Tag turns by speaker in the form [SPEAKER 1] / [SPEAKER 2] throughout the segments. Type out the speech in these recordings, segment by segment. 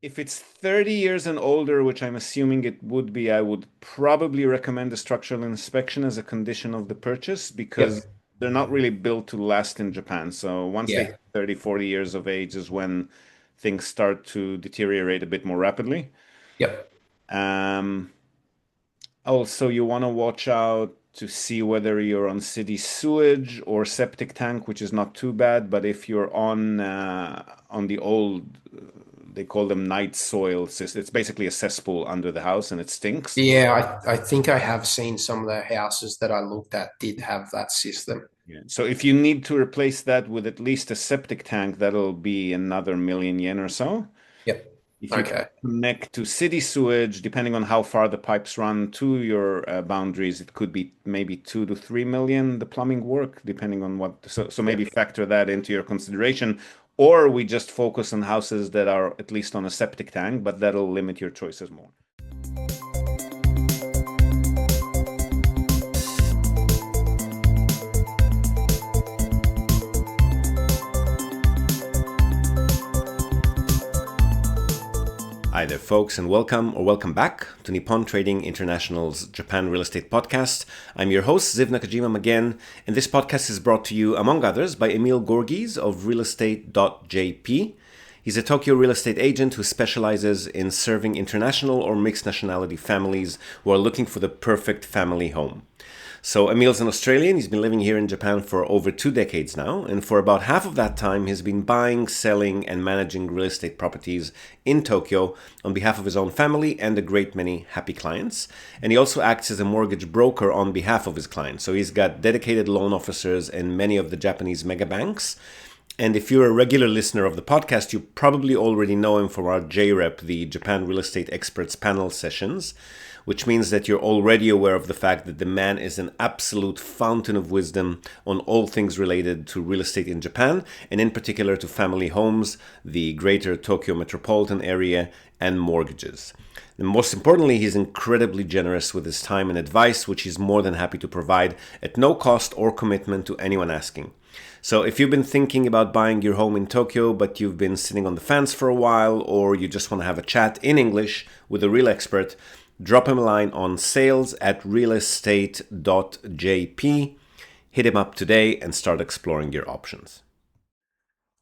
[SPEAKER 1] If it's 30 years and older, which I'm assuming it would be, I would probably recommend a structural inspection as a condition of the purchase because
[SPEAKER 2] Yep.
[SPEAKER 1] they're not really built to last in Japan. So once they
[SPEAKER 2] Yeah.
[SPEAKER 1] hit 30, 40 years of age is when things start to deteriorate a bit more rapidly.
[SPEAKER 2] Yep.
[SPEAKER 1] Um, Also, you want to watch out to see whether you're on city sewage or septic tank, which is not too bad. But if you're on the old, they call them night soil. It's basically a cesspool under the house, and it stinks.
[SPEAKER 2] Yeah, I think I have seen some of the houses that I looked at did have that system.
[SPEAKER 1] Yeah. So if you need to replace that with at least a septic tank, that'll be another million yen or so.
[SPEAKER 2] Yep.
[SPEAKER 1] If you can
[SPEAKER 2] Okay.
[SPEAKER 1] connect to city sewage, depending on how far the pipes run to your boundaries, it could be maybe 2 to 3 million, the plumbing work, depending on what. So maybe
[SPEAKER 2] Yep.
[SPEAKER 1] factor that into your consideration. Or we just focus on houses that are at least on a septic tank, but that'll limit your choices more. Hi there, folks, and welcome back to Nippon Trading International's Japan Real Estate Podcast. I'm your host, Ziv Nakajima again, and this podcast is brought to you, among others, by Emil Gorgies of realestate.jp. He's a Tokyo real estate agent who specializes in serving international or mixed nationality families who are looking for the perfect family home. So Emil's an Australian. He's been living here in Japan for over 2 decades now, and for about half of that time, he's been buying, selling, and managing real estate properties in Tokyo on behalf of his own family and a great many happy clients. And he also acts as a mortgage broker on behalf of his clients. So he's got dedicated loan officers in many of the Japanese mega banks. And if you're a regular listener of the podcast, you probably already know him from our JREP, the Japan Real Estate Experts Panel sessions, which means that you're already aware of the fact that the man is an absolute fountain of wisdom on all things related to real estate in Japan, and in particular to family homes, the greater Tokyo metropolitan area, and mortgages. And most importantly, he's incredibly generous with his time and advice, which he's more than happy to provide at no cost or commitment to anyone asking. So if you've been thinking about buying your home in Tokyo, but you've been sitting on the fence for a while, or you just want to have a chat in English with a real expert, drop him a line on sales@realestate.jp. Hit him up today and start exploring your options.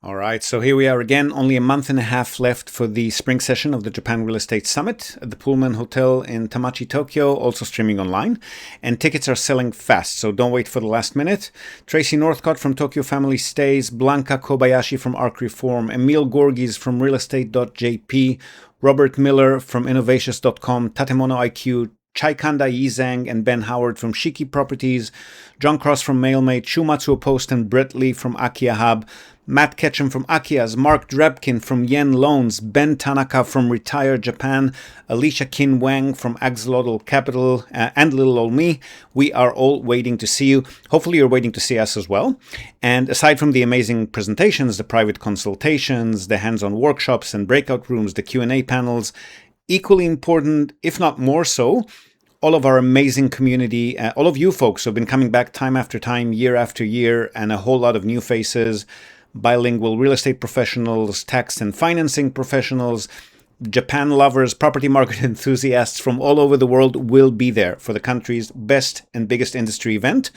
[SPEAKER 1] All right, so here we are again, only a month and a half left for the spring session of the Japan Real Estate Summit at the Pullman Hotel in Tamachi, Tokyo, also streaming online. And tickets are selling fast, so don't wait for the last minute. Tracy Northcott from Tokyo Family Stays, Blanca Kobayashi from Arc Reform, Emil Gorgies from realestate.jp, Robert Miller from innovations.com, Tatemono IQ, Chaikanda Yizang and Ben Howard from Shiki Properties, John Cross from MailMate, Shumatsuo Post and Brett Lee from Akiya Hub, Matt Ketchum from Akiya's, Mark Drebkin from Yen Loans, Ben Tanaka from Retire Japan, Alicia Kin Wang from Axolotl Capital, and little old me. We are all waiting to see you. Hopefully you're waiting to see us as well. And aside from the amazing presentations, the private consultations, the hands-on workshops and breakout rooms, the Q&A panels, equally important, if not more so, all of our amazing community, all of you folks who have been coming back time after time, year after year, and a whole lot of new faces, bilingual real estate professionals, tax and financing professionals, Japan lovers, property market enthusiasts from all over the world will be there for the country's best and biggest industry event.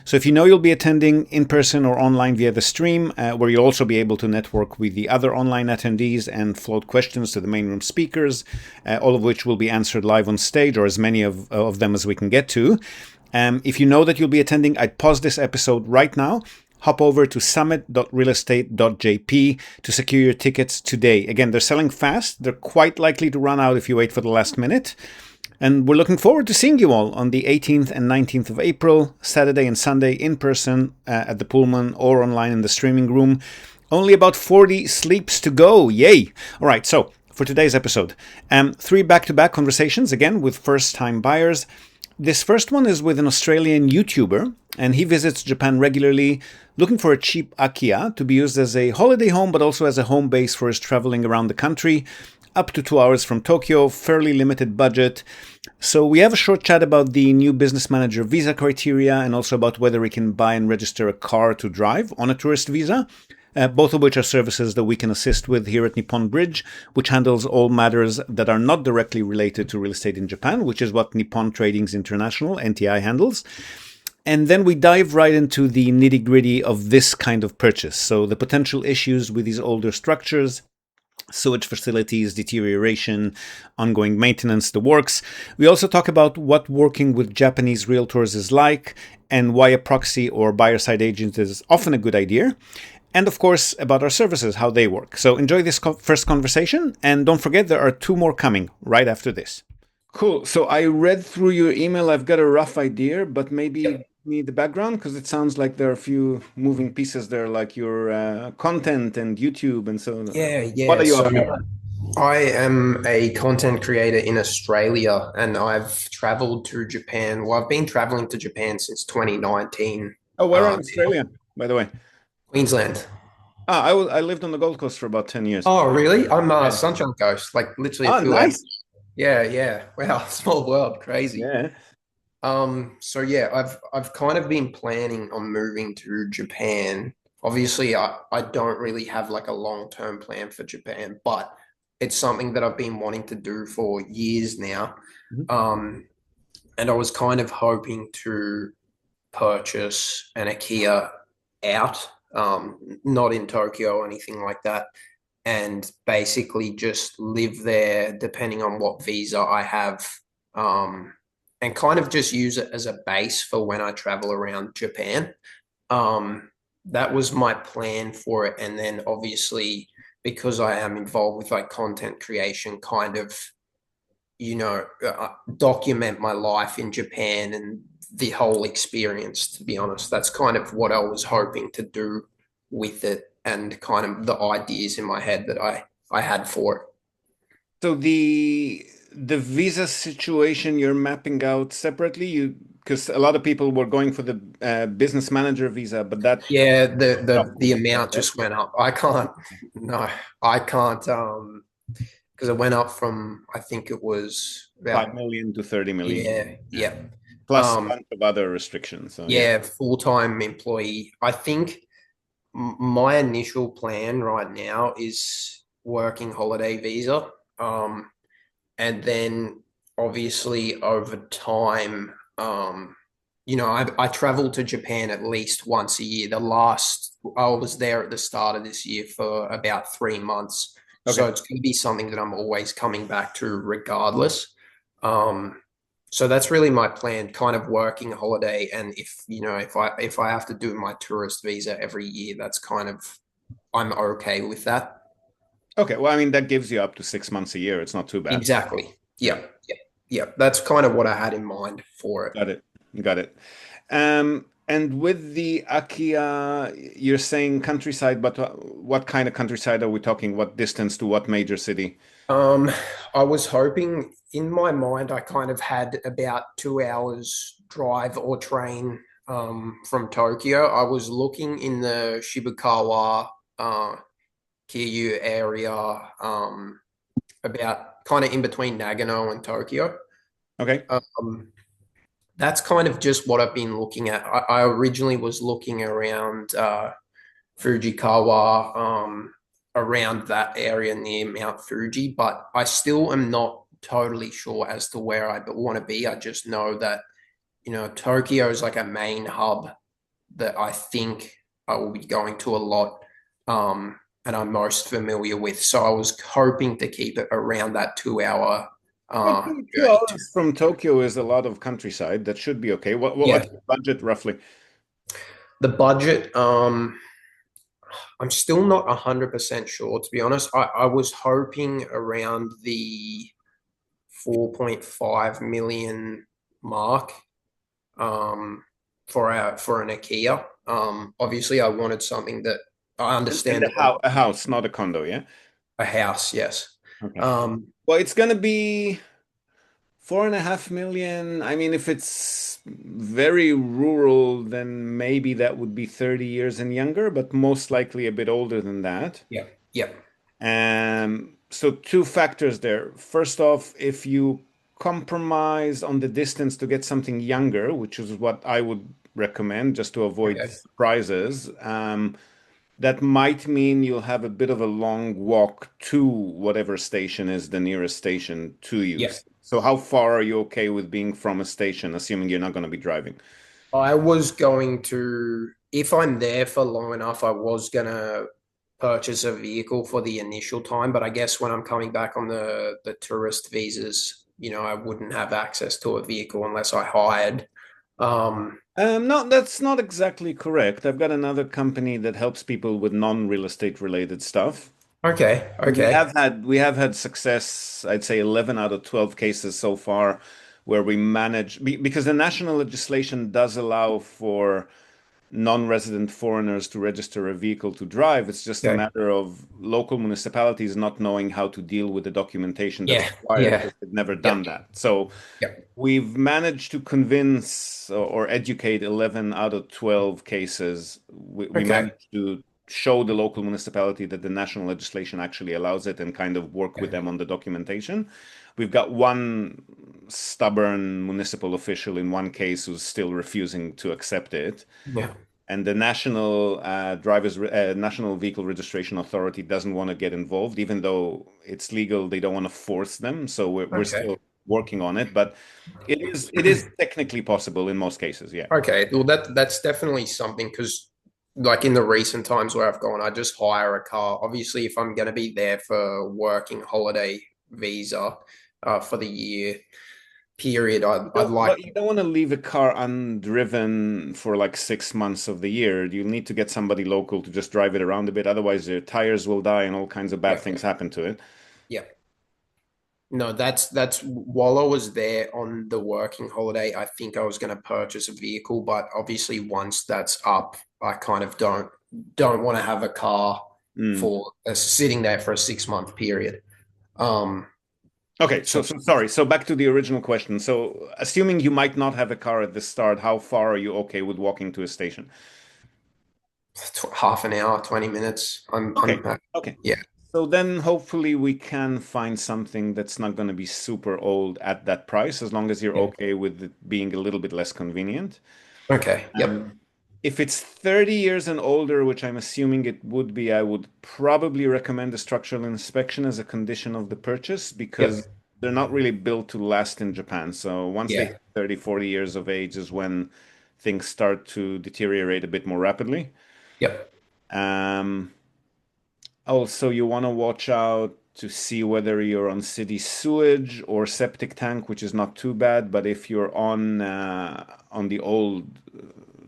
[SPEAKER 1] So if you know you'll be attending in person or online via the stream, where you'll also be able to network with the other online attendees and float questions to the main room speakers, all of which will be answered live on stage, or as many of them as we can get to. If you know that you'll be attending, I'd pause this episode right now. Hop over to summit.realestate.jp to secure your tickets today. Again, they're selling fast. They're quite likely to run out if you wait for the last minute. And we're looking forward to seeing you all on the 18th and 19th of April, Saturday and Sunday in person at the Pullman or online in the streaming room. Only about 40 sleeps to go. Yay! All right, so for today's episode, 3 back-to-back conversations, again, with first-time buyers. This first one is with an Australian YouTuber, and he visits Japan regularly, looking for a cheap Akiya to be used as a holiday home, but also as a home base for his traveling around the country, up to 2 hours from Tokyo, fairly limited budget. So we have a short chat about the new business manager visa criteria and also about whether he can buy and register a car to drive on a tourist visa. both of which are services that we can assist with here at Nippon Bridge, which handles all matters that are not directly related to real estate in Japan, which is what Nippon Tradings International, NTI, handles. And then we dive right into the nitty gritty of this kind of purchase. So the potential issues with these older structures, sewage facilities, deterioration, ongoing maintenance, the works. We also talk about what working with Japanese realtors is like and why a proxy or buyer side agent is often a good idea. And of course, about our services, how they work. So enjoy this first conversation. And don't forget, there are 2 more coming right after this. Cool. So I read through your email. I've got a rough idea, but maybe give me the background because it sounds like there are a few moving pieces there, like your content and YouTube and so on.
[SPEAKER 2] Yeah,
[SPEAKER 1] What
[SPEAKER 2] yeah.
[SPEAKER 1] are you
[SPEAKER 2] So
[SPEAKER 1] up to?
[SPEAKER 2] I am a content creator in Australia and I've traveled to Japan. Well, I've been traveling to Japan since 2019.
[SPEAKER 1] Oh, where in
[SPEAKER 2] Uh,
[SPEAKER 1] Australia, by the way?
[SPEAKER 2] Queensland.
[SPEAKER 1] I lived on the Gold Coast for about 10 years.
[SPEAKER 2] Oh, really? I'm
[SPEAKER 1] Yeah.
[SPEAKER 2] Sunshine Coast, like literally a
[SPEAKER 1] Oh,
[SPEAKER 2] few hours.
[SPEAKER 1] nice.
[SPEAKER 2] Yeah, yeah. Wow, small world, crazy.
[SPEAKER 1] Yeah.
[SPEAKER 2] So yeah, I've kind of been planning on moving to Japan. Obviously, I don't really have like a long-term plan for Japan, but it's something that I've been wanting to do for years now.
[SPEAKER 1] Mhm.
[SPEAKER 2] Um, and I was kind of hoping to purchase an Akiya out, not in Tokyo or anything like that, and basically just live there depending on what visa I have, and kind of just use it as a base for when I travel around Japan. Um, that was my plan for it. And then obviously, because I am involved with like content creation, kind of, document my life in Japan and the whole experience, to be honest. That's kind of what I was hoping to do with it and kind of the ideas in my head that I had for it.
[SPEAKER 1] So the visa situation you're mapping out separately, you because a lot of people were going for the business manager visa, but that
[SPEAKER 2] Yeah, the
[SPEAKER 1] stopped
[SPEAKER 2] the
[SPEAKER 1] with
[SPEAKER 2] the
[SPEAKER 1] you guys,
[SPEAKER 2] amount
[SPEAKER 1] right?
[SPEAKER 2] just went up. I can't, no, I can't, because it went up from, I think it was
[SPEAKER 1] 5
[SPEAKER 2] about,
[SPEAKER 1] million to 30 million.
[SPEAKER 2] yeah,
[SPEAKER 1] Yeah.
[SPEAKER 2] yeah.
[SPEAKER 1] Plus a
[SPEAKER 2] Um,
[SPEAKER 1] bunch of other restrictions. So yeah.
[SPEAKER 2] yeah, full-time employee. I think my initial plan right now is working holiday visa. Um, and then obviously over time, I travel to Japan at least once a year. I was there at the start of this year for about 3 months. So
[SPEAKER 1] Okay.
[SPEAKER 2] it's going to be something that I'm always coming back to regardless. Um, so that's really my plan, kind of working holiday. And if I have to do my tourist visa every year, that's kind of, I'm okay with that.
[SPEAKER 1] Okay. Well, I mean, that gives you up to 6 months a year. It's not too bad.
[SPEAKER 2] Exactly.
[SPEAKER 1] Yeah.
[SPEAKER 2] Yeah. Yeah. Yeah. That's kind of what I had in mind for it.
[SPEAKER 1] Got it. Got it. And with the Akiya, you're saying countryside, but what kind of countryside are we talking? What distance to what major city?
[SPEAKER 2] Um, I was hoping in my mind, I kind of had about 2 hours drive or train from Tokyo. I was looking in the Shibukawa, Kyu area, about kind of in between Nagano and Tokyo.
[SPEAKER 1] Okay.
[SPEAKER 2] Um, that's kind of just what I've been looking at. I originally was looking around Fujikawa, around that area near Mount Fuji, but I still am not totally sure as to where I want to be. I just know that, Tokyo is like a main hub that I think I will be going to a lot, and I'm most familiar with. So I was hoping to keep it around that 2 hour
[SPEAKER 1] Well, two
[SPEAKER 2] journey.
[SPEAKER 1] hours from Tokyo is a lot of countryside. That should be okay.
[SPEAKER 2] Yeah,
[SPEAKER 1] What's the budget roughly?
[SPEAKER 2] the budget. I'm still not 100% sure, to be honest. I was hoping around the 4.5 million mark, um, for an Akiya. Obviously, I wanted something that I
[SPEAKER 1] And
[SPEAKER 2] understand that
[SPEAKER 1] a house, not a condo, yeah?
[SPEAKER 2] a house, yes.
[SPEAKER 1] Okay.
[SPEAKER 2] Um,
[SPEAKER 1] Well, it's gonna be 4.5 million. I mean, if it's very rural, then maybe that would be 30 years and younger, but most likely a bit older than that.
[SPEAKER 2] yeah, yeah,
[SPEAKER 1] So two factors there. First off, if you compromise on the distance to get something younger, which is what I would recommend just to avoid
[SPEAKER 2] okay,
[SPEAKER 1] surprises, that might mean you'll have a bit of a long walk to whatever station is the nearest station to you.
[SPEAKER 2] Yeah.
[SPEAKER 1] So how far are you okay with being from a station, assuming you're not going to be driving?
[SPEAKER 2] I was going to, if I'm there for long enough, I was gonna purchase a vehicle for the initial time, but I guess when I'm coming back on the tourist visas, I wouldn't have access to a vehicle unless I hired. Um,
[SPEAKER 1] No, that's not exactly correct. I've got another company that helps people with non-real estate related stuff.
[SPEAKER 2] okay,
[SPEAKER 1] And we
[SPEAKER 2] okay,
[SPEAKER 1] have had success, I'd say 11 out of 12 cases so far where we manage because the national legislation does allow for non-resident foreigners to register a vehicle to drive. It's just a
[SPEAKER 2] okay.
[SPEAKER 1] matter of local municipalities not knowing how to deal with the documentation that's
[SPEAKER 2] Yeah,
[SPEAKER 1] required
[SPEAKER 2] yeah,
[SPEAKER 1] because they've never
[SPEAKER 2] yep,
[SPEAKER 1] done that. So
[SPEAKER 2] yep,
[SPEAKER 1] we've managed to convince or educate 11 out of 12 cases. We
[SPEAKER 2] okay.
[SPEAKER 1] managed to show the local municipality that the national legislation actually allows it and kind of work with
[SPEAKER 2] Yeah,
[SPEAKER 1] them on the documentation. We've got one stubborn municipal official in one case who's still refusing to accept it.
[SPEAKER 2] yeah,
[SPEAKER 1] And the National Vehicle Registration Authority doesn't want to get involved, even though it's legal. They don't want to force them. So we're
[SPEAKER 2] okay.
[SPEAKER 1] still working on it, but it is technically possible in most cases. Yeah.
[SPEAKER 2] Okay, well that's definitely something because like in the recent times where I've gone, I just hire a car. Obviously, if I'm going to be there for working holiday visa for the year period, I'd like.
[SPEAKER 1] But you don't want to leave a car undriven for like 6 months of the year. You need to get somebody local to just drive it around a bit. Otherwise, the tires will die and all kinds of bad
[SPEAKER 2] Yeah,
[SPEAKER 1] things happen to it.
[SPEAKER 2] yeah. No, that's while I was there on the working holiday, I think I was going to purchase a vehicle, but obviously once that's up, I kind of don't want to have a car
[SPEAKER 1] Mm.
[SPEAKER 2] for sitting there for a 6 month period. Um,
[SPEAKER 1] Okay, so,
[SPEAKER 2] so
[SPEAKER 1] so sorry. So back to the original question. So assuming you might not have a car at the start, how far are you okay with walking to a station?
[SPEAKER 2] half an hour, 20 minutes. I'm
[SPEAKER 1] Okay, okay.
[SPEAKER 2] yeah,
[SPEAKER 1] So then hopefully we can find something that's not going to be super old at that price, as long as you're
[SPEAKER 2] yeah.
[SPEAKER 1] okay with it being a little bit less convenient.
[SPEAKER 2] Okay, yep,
[SPEAKER 1] If it's 30 years and older, which I'm assuming it would be, I would probably recommend a structural inspection as a condition of the purchase because
[SPEAKER 2] yep,
[SPEAKER 1] they're not really built to last in Japan. So once they
[SPEAKER 2] yeah,
[SPEAKER 1] hit 30, 40 years of age is when things start to deteriorate a bit more rapidly.
[SPEAKER 2] yep,
[SPEAKER 1] Um, Also, you want to watch out to see whether you're on city sewage or septic tank, which is not too bad. But if you're on the old,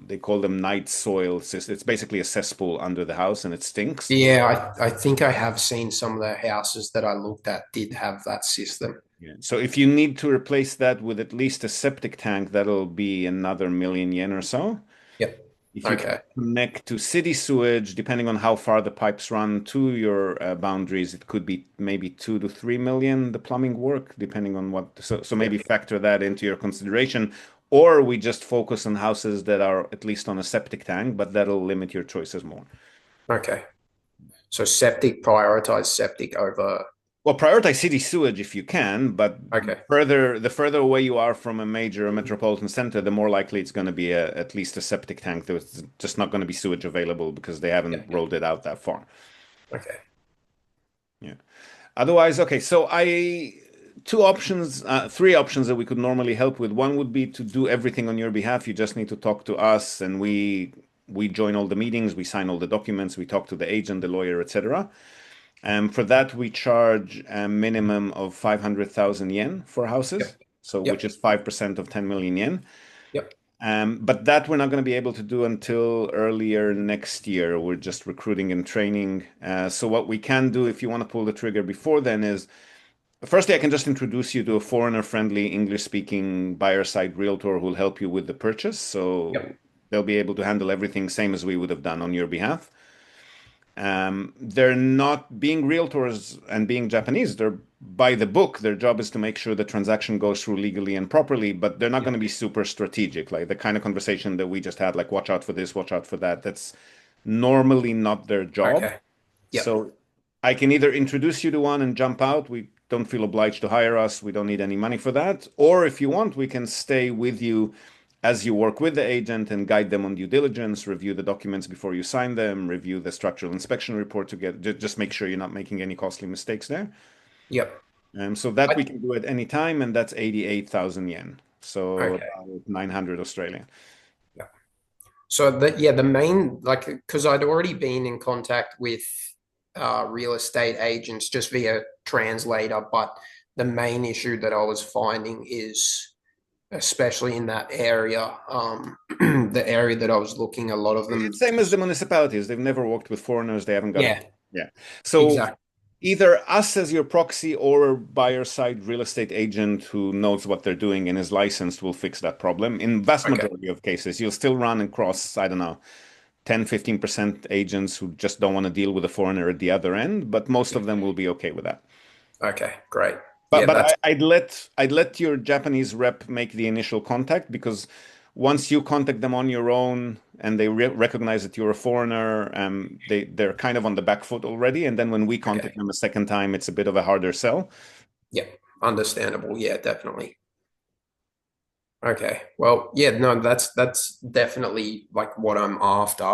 [SPEAKER 1] they call them night soil. It's basically a cesspool under the house, and it stinks.
[SPEAKER 2] yeah. I think I have seen some of the houses that I looked at did have that system.
[SPEAKER 1] Yeah. So if you need to replace that with at least a septic tank, that'll be another million yen or so.
[SPEAKER 2] Yep.
[SPEAKER 1] If you can
[SPEAKER 2] Okay.
[SPEAKER 1] connect to city sewage, depending on how far the pipes run to your boundaries, it could be maybe 2 to 3 million, the plumbing work, depending on what. So
[SPEAKER 2] Yeah.
[SPEAKER 1] maybe factor that into your consideration. Or we just focus on houses that are at least on a septic tank, but that'll limit your choices more.
[SPEAKER 2] Okay. So septic, prioritize septic over.
[SPEAKER 1] Well, prioritize city sewage if you can, but
[SPEAKER 2] Okay.
[SPEAKER 1] the further away you are from a major metropolitan center, the more likely it's going to be at least a septic tank. There's just not going to be sewage available because they haven't
[SPEAKER 2] Yeah.
[SPEAKER 1] rolled it out that far.
[SPEAKER 2] Okay.
[SPEAKER 1] Yeah. Otherwise, okay, so three options that we could normally help with. One would be to do everything on your behalf. You just need to talk to us, and we join all the meetings, we sign all the documents, we talk to the agent, the lawyer, etc. For that, we charge a minimum of 500,000 yen for houses,
[SPEAKER 2] Yep.
[SPEAKER 1] so which
[SPEAKER 2] Yep.
[SPEAKER 1] is 5% of 10 million yen.
[SPEAKER 2] Yep.
[SPEAKER 1] But that we're not going to be able to do until earlier next year. We're just recruiting and training. So what we can do if you want to pull the trigger before then is, firstly, I can just introduce you to a foreigner-friendly, English-speaking buyer-side realtor who will help you with the purchase. So
[SPEAKER 2] Yep.
[SPEAKER 1] they'll be able to handle everything same as we would have done on your behalf. They're not being realtors and being Japanese. They're by the book. Their job is to make sure the transaction goes through legally and properly, but they're not going to
[SPEAKER 2] Yep.
[SPEAKER 1] be super strategic. Like the kind of conversation that we just had, like watch out for this, watch out for that. That's normally not their job.
[SPEAKER 2] Okay. Yep.
[SPEAKER 1] So I can either introduce you to one and jump out. We don't feel obliged to hire us. We don't need any money for that. Or if you want, we can stay with you as you work with the agent and guide them on due diligence, review the documents before you sign them, review the structural inspection report to get just make sure you're not making any costly mistakes there.
[SPEAKER 2] Yep.
[SPEAKER 1] So that we
[SPEAKER 2] I,
[SPEAKER 1] can do at any time, and that's 88,000 yen. So
[SPEAKER 2] okay.
[SPEAKER 1] about 900 Australian.
[SPEAKER 2] Yeah. So the main, like, because I'd already been in contact with real estate agents just via translator, but the main issue that I was finding is, especially in that area, the area that I was looking, a lot of them.
[SPEAKER 1] It's same as the municipalities. They've never worked with foreigners. They haven't got a
[SPEAKER 2] Yeah,
[SPEAKER 1] yeah. So
[SPEAKER 2] exactly.
[SPEAKER 1] either us as your proxy or a buyer side real estate agent who knows what they're doing and is licensed will fix that problem. In vast
[SPEAKER 2] Okay.
[SPEAKER 1] majority of cases, you'll still run across, I don't know, 10-15% agents who just don't want to deal with a foreigner at the other end, but most
[SPEAKER 2] Yeah.
[SPEAKER 1] of them will be okay with that.
[SPEAKER 2] Okay, great.
[SPEAKER 1] But
[SPEAKER 2] Yeah,
[SPEAKER 1] but
[SPEAKER 2] that's
[SPEAKER 1] I'd let your Japanese rep make the initial contact because once you contact them on your own and they recognize that you're a foreigner, they're kind of on the back foot already. And then when we contact
[SPEAKER 2] okay.
[SPEAKER 1] them a second time, it's a bit of a harder sell.
[SPEAKER 2] Yeah, understandable. Yeah, definitely. Okay. Well, yeah, no, that's definitely like what I'm after.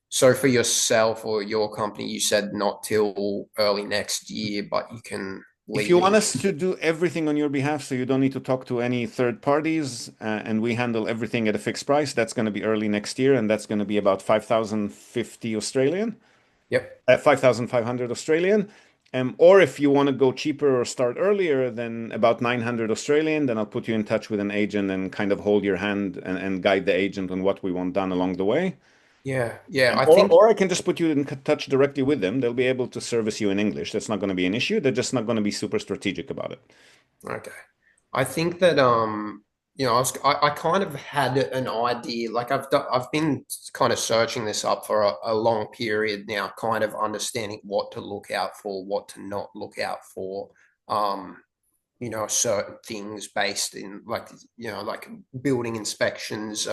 [SPEAKER 2] So for yourself or your company, you said not till early next year, but you can
[SPEAKER 1] If you
[SPEAKER 2] leave
[SPEAKER 1] want
[SPEAKER 2] in.
[SPEAKER 1] us to do everything on your behalf, so you don't need to talk to any third parties, and we handle everything at a fixed price, that's going to be early next year, and that's going to be about 5,050 Australian.
[SPEAKER 2] Yep.
[SPEAKER 1] 5,500 Australian. Or if you want to go cheaper or start earlier than about 900 Australian, then I'll put you in touch with an agent and kind of hold your hand and guide the agent on what we want done along the way.
[SPEAKER 2] Yeah. Yeah.
[SPEAKER 1] Um,
[SPEAKER 2] I
[SPEAKER 1] or,
[SPEAKER 2] think
[SPEAKER 1] or I can just put you in touch directly with them. They'll be able to service you in English. That's not going to be an issue. They're just not going to be super strategic about it.
[SPEAKER 2] okay. I think that I kind of had an idea. Like I've been kind of searching this up for a long period now, kind of understanding what to look out for, what to not look out for. Um, certain things based in like building inspections,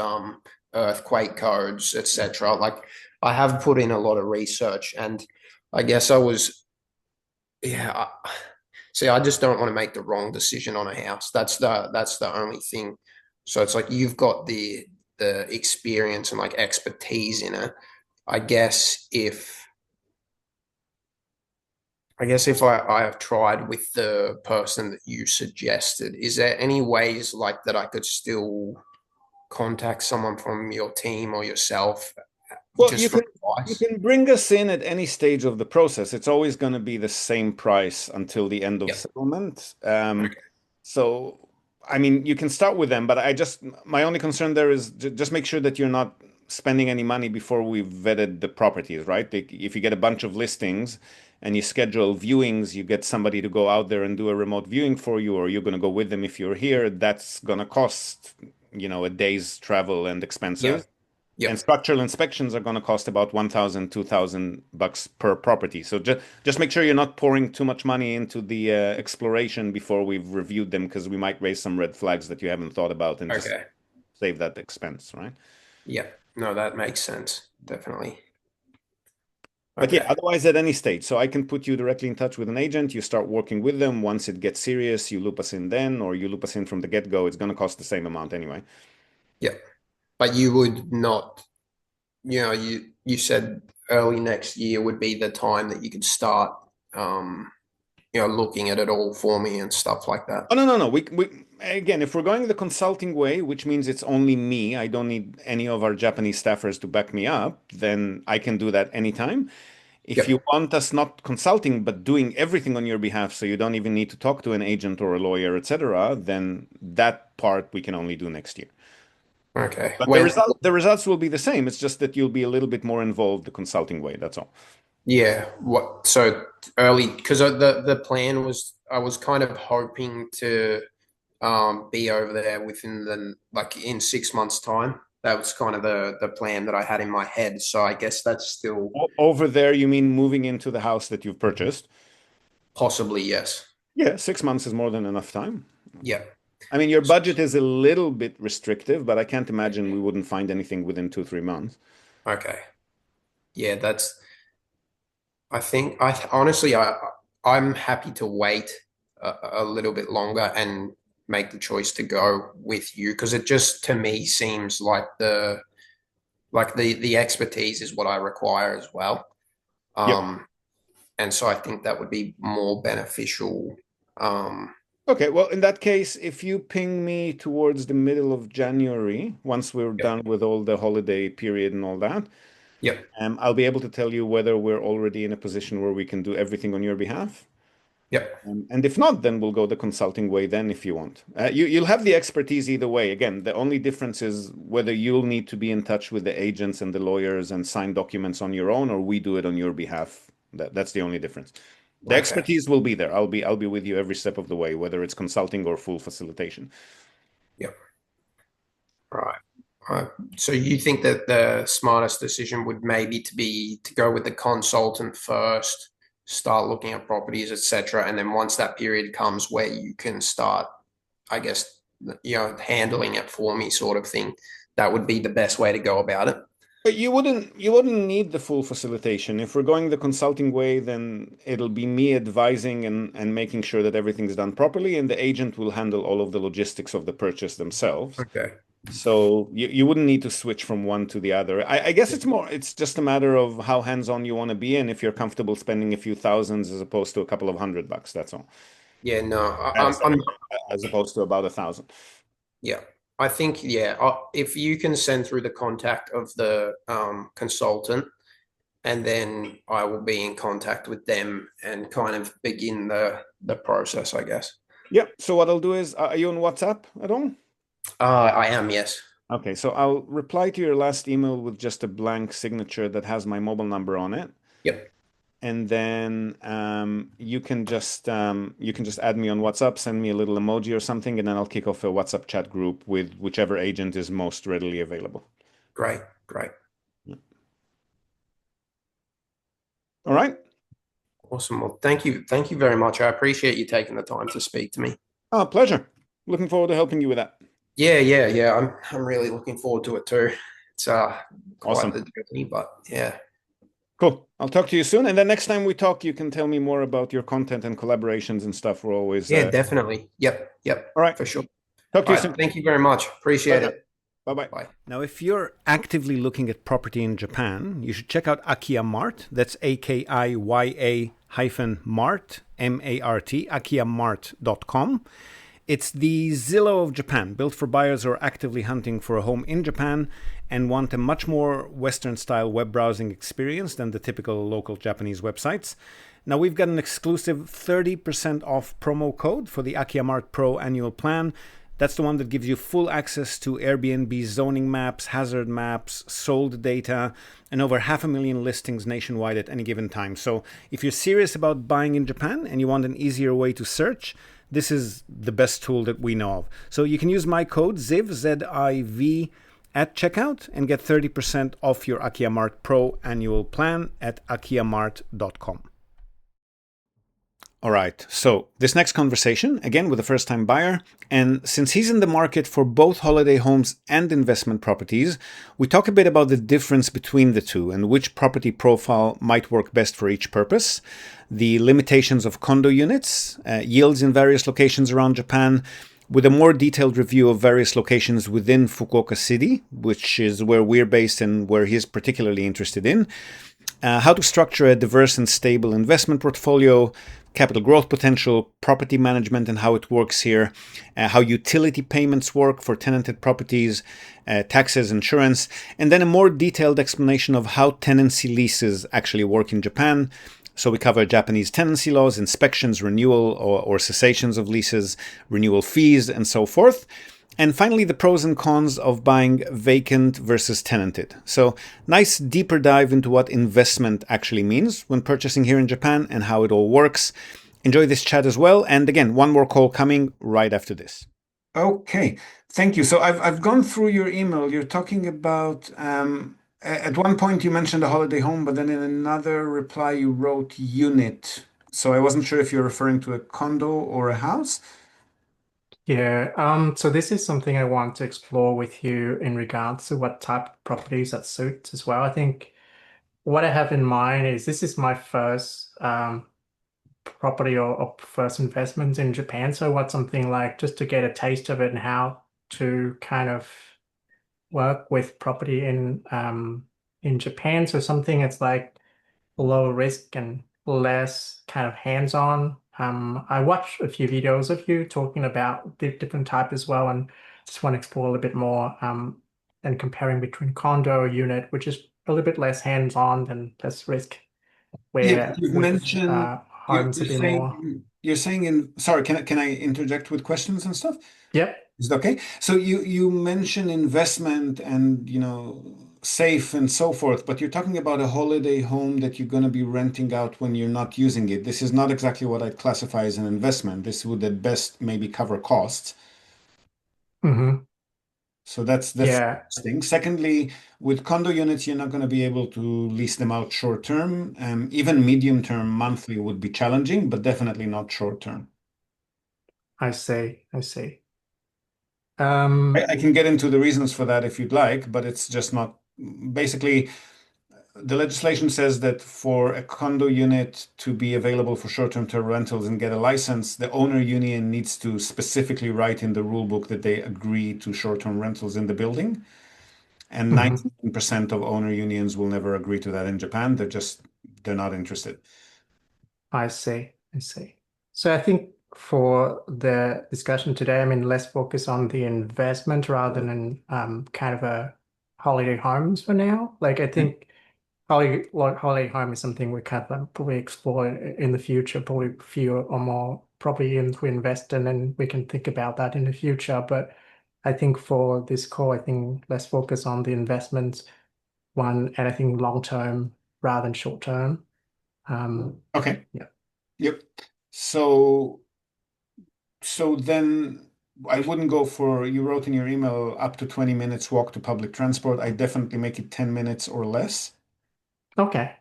[SPEAKER 2] earthquake codes, etc. Like I have put in a lot of research, and I guess I was, yeah. See, I just don't want to make the wrong decision on a house. That's the only thing. So it's like you've got the experience and like expertise in it. I guess if I have tried with the person that you suggested, is there any ways like that I could still contact someone from your team or yourself
[SPEAKER 1] Well,
[SPEAKER 2] just for
[SPEAKER 1] you
[SPEAKER 2] advice?
[SPEAKER 1] can bring us in at any stage of the process. It's always going to be the same price until the end of
[SPEAKER 2] Yep.
[SPEAKER 1] settlement.
[SPEAKER 2] Okay.
[SPEAKER 1] So, I mean, you can start with them, but my only concern there is just make sure that you're not spending any money before we've vetted the properties, right? Like, if you get a bunch of listings and you schedule viewings, you get somebody to go out there and do a remote viewing for you, or you're going to go with them if you're here, that's going to cost, a day's travel and expenses.
[SPEAKER 2] Yep.
[SPEAKER 1] And
[SPEAKER 2] Yep.
[SPEAKER 1] structural inspections are going to cost about 1,000, 2,000 bucks per property. So just make sure you're not pouring too much money into the exploration before we've reviewed them, because we might raise some red flags that you haven't thought about, and just
[SPEAKER 2] Okay.
[SPEAKER 1] save that expense, right?
[SPEAKER 2] Yep. No, that makes sense. Definitely.
[SPEAKER 1] But yeah,
[SPEAKER 2] Okay.
[SPEAKER 1] otherwise at any stage. So I can put you directly in touch with an agent. You start working with them. Once it gets serious, you loop us in then, or you loop us in from the get-go. It's going to cost the same amount anyway.
[SPEAKER 2] Yep. But you would not, you said early next year would be the time that you could start, um, looking at it all for me and stuff like that.
[SPEAKER 1] Oh, no, no, no. We again, if we're going the consulting way, which means it's only me, I don't need any of our Japanese staffers to back me up, then I can do that anytime. If you
[SPEAKER 2] Yep.
[SPEAKER 1] want us not consulting, but doing everything on your behalf, so you don't even need to talk to an agent or a lawyer, etc., then that part we can only do next year.
[SPEAKER 2] Okay.
[SPEAKER 1] But the
[SPEAKER 2] When,
[SPEAKER 1] results will be the same. It's just that you'll be a little bit more involved the consulting way. That's all.
[SPEAKER 2] yeah, so early, because the plan was, I was kind of hoping to be over there within like in 6 months' time. That was kind of the plan that I had in my head. So I guess that's still
[SPEAKER 1] Over there, you mean moving into the house that you've purchased?
[SPEAKER 2] possibly yes.
[SPEAKER 1] Yeah, 6 months is more than enough time.
[SPEAKER 2] Yeah.
[SPEAKER 1] I mean, your budget is a little bit restrictive, but I can't imagine we wouldn't find anything within 2-3 months.
[SPEAKER 2] Okay. Yeah, I think I honestly I'm happy to wait a little bit longer and make the choice to go with you because it just to me seems like the expertise is what I require as well.
[SPEAKER 1] Yep.
[SPEAKER 2] And so I think that would be more beneficial. Um,
[SPEAKER 1] Okay, well, in that case, if you ping me towards the middle of January, once we're
[SPEAKER 2] yep,
[SPEAKER 1] done with all the holiday period and all that,
[SPEAKER 2] yep,
[SPEAKER 1] I'll be able to tell you whether we're already in a position where we can do everything on your behalf.
[SPEAKER 2] yep.
[SPEAKER 1] And if not, then we'll go the consulting way then if you want. You'll have the expertise either way. Again, the only difference is whether you'll need to be in touch with the agents and the lawyers and sign documents on your own, or we do it on your behalf. That's the only difference. The
[SPEAKER 2] Okay.
[SPEAKER 1] expertise will be there. I'll be with you every step of the way, whether it's consulting or full facilitation.
[SPEAKER 2] Yep. Right. Right. So you think that the smartest decision would maybe to go with the consultant first, start looking at properties, etc., and then once that period comes where you can start, I guess, handling it for me, sort of thing, that would be the best way to go about it.
[SPEAKER 1] But you wouldn't need the full facilitation. If we're going the consulting way, then it'll be me advising and making sure that everything's done properly, and the agent will handle all of the logistics of the purchase themselves.
[SPEAKER 2] Okay.
[SPEAKER 1] So you wouldn't need to switch from one to the other. I guess it's just a matter of how hands-on you want to be and if you're comfortable spending a few thousands as opposed to a couple of $100, that's all.
[SPEAKER 2] Yeah. No.
[SPEAKER 1] Sorry, as opposed to about 1,000.
[SPEAKER 2] Yeah. I think if you can send through the contact of the consultant, and then I will be in contact with them and kind of begin the process, I guess.
[SPEAKER 1] Yeah. So what I'll do is, are you on WhatsApp at all?
[SPEAKER 2] I am, yes.
[SPEAKER 1] Okay, so I'll reply to your last email with just a blank signature that has my mobile number on it,
[SPEAKER 2] Yep.
[SPEAKER 1] and then you can just add me on WhatsApp, send me a little emoji or something, and then I'll kick off a WhatsApp chat group with whichever agent is most readily available.
[SPEAKER 2] Great. Great.
[SPEAKER 1] All right.
[SPEAKER 2] Awesome. Well, thank you. Thank you very much. I appreciate you taking the time to speak to me.
[SPEAKER 1] Oh, pleasure. Looking forward to helping you with that.
[SPEAKER 2] Yeah. I'm really looking forward to it too. It's quite
[SPEAKER 1] Awesome.
[SPEAKER 2] the journey, but yeah.
[SPEAKER 1] Cool. I'll talk to you soon, and then next time we talk, you can tell me more about your content and collaborations and stuff. We're always
[SPEAKER 2] Yeah, definitely. Yep,
[SPEAKER 1] all right.
[SPEAKER 2] for sure.
[SPEAKER 1] Talk to
[SPEAKER 2] All
[SPEAKER 1] you
[SPEAKER 2] right.
[SPEAKER 1] soon.
[SPEAKER 2] Thank you very much. Appreciate
[SPEAKER 1] Pleasure.
[SPEAKER 2] it.
[SPEAKER 1] Bye-bye.
[SPEAKER 2] Bye.
[SPEAKER 1] Now, if you're actively looking at property in Japan, you should check out Akiya Mart. That's AKIYA hyphen Mart, MART, akiyamart.com. It's the Zillow of Japan, built for buyers who are actively hunting for a home in Japan and want a much more Western-style web browsing experience than the typical local Japanese websites. Now, we've got an exclusive 30% off promo code for the Akiya Mart Pro annual plan. That's the one that gives you full access to Airbnb zoning maps, hazard maps, sold data, and over 500,000 listings nationwide at any given time. So if you're serious about buying in Japan and you want an easier way to search, this is the best tool that we know of. So you can use my code ZIV, Z-I-V, at checkout and get 30% off your Akiya Mart Pro annual plan at akiyamart.com. All right, so this next conversation, again with a first-time buyer, and since he's in the market for both holiday homes and investment properties, we talk a bit about the difference between the two and which property profile might work best for each purpose, the limitations of condo units, yields in various locations around Japan, with a more detailed review of various locations within Fukuoka City, which is where we're based and where he's particularly interested in, how to structure a diverse and stable investment portfolio, capital growth potential, property management and how it works here, how utility payments work for tenanted properties, taxes, insurance, and then a more detailed explanation of how tenancy leases actually work in Japan. So we cover Japanese tenancy laws, inspections, renewal or cessations of leases, renewal fees, and so forth. And finally, the pros and cons of buying vacant versus tenanted. So nice deeper dive into what investment actually means when purchasing here in Japan and how it all works. Enjoy this chat as well. And again, one more call coming right after this. Okay, thank you. So I've gone through your email. You're talking about at one point you mentioned a holiday home, but then in another reply you wrote unit. So I wasn't sure if you're referring to a condo or a house.
[SPEAKER 3] Yeah, so this is something I want to explore with you in regards to what type of properties that suits as well. I think what I have in mind is this is my first property or first investments in Japan. So what's something like just to get a taste of it and how to kind of work with property in Japan. So something that's like lower risk and less kind of hands-on. I watched a few videos of you talking about the different type as well, and just want to explore a little bit more and comparing between condo unit, which is a little bit less hands-on and less risk,
[SPEAKER 1] Yeah, but
[SPEAKER 3] where
[SPEAKER 1] you've
[SPEAKER 3] with
[SPEAKER 1] mentioned
[SPEAKER 3] homes a bit more.
[SPEAKER 1] you're saying in sorry, can I interject with questions and stuff?
[SPEAKER 3] Yep.
[SPEAKER 1] Is it okay? So you mention investment and safe and so forth, but you're talking about a holiday home that you're going to be renting out when you're not using it. This is not exactly what I'd classify as an investment. This would at best maybe cover costs.
[SPEAKER 3] Hmm.
[SPEAKER 1] So that's the first
[SPEAKER 3] Yeah,
[SPEAKER 1] thing. Secondly, with condo units, you're not going to be able to lease them out short term. Even medium term, monthly would be challenging, but definitely not short term.
[SPEAKER 3] I see. I see.
[SPEAKER 1] I can get into the reasons for that if you'd like, but it's just not. Basically, the legislation says that for a condo unit to be available for short-term term rentals and get a license, the owner union needs to specifically write in the rule book that they agree to short-term rentals in the building. And
[SPEAKER 3] Mhm.
[SPEAKER 1] 99% of owner unions will never agree to that in Japan. They're not interested.
[SPEAKER 3] I see. I see. So I think for the discussion today, I mean, let's focus on the investment rather than kind of a holiday homes for now. Like I
[SPEAKER 1] Yeah.
[SPEAKER 3] think holiday home is something we kind of probably explore in the future, probably fewer or more property in to invest in, and we can think about that in the future. But I think for this call, I think let's focus on the investments one, and I think long term rather than short term.
[SPEAKER 1] Okay.
[SPEAKER 3] Yeah.
[SPEAKER 1] Yep. So then I wouldn't go for, you wrote in your email up to 20 minutes walk to public transport. I definitely make it 10 minutes or less.
[SPEAKER 3] Okay.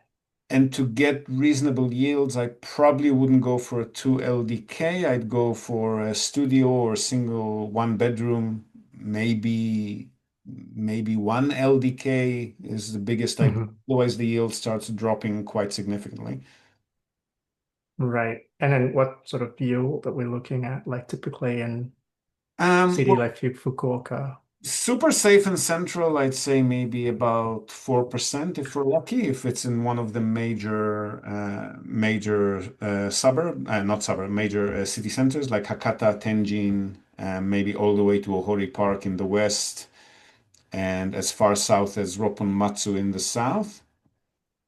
[SPEAKER 1] And to get reasonable yields, I probably wouldn't go for a 2 LDK. I'd go for a studio or single one bedroom, maybe 1 LDK is the biggest I go.
[SPEAKER 3] Hmm.
[SPEAKER 1] Otherwise, the yield starts dropping quite significantly.
[SPEAKER 3] Right. And then what sort of view that we're looking at, like typically in city
[SPEAKER 1] Well,
[SPEAKER 3] like Fukuoka?
[SPEAKER 1] super safe and central, I'd say maybe about 4% if we're lucky, if it's in one of the major suburb, not suburb, major city centers like Hakata, Tenjin, maybe all the way to Ohori Park in the west, and as far south as Ropponmatsu in the south.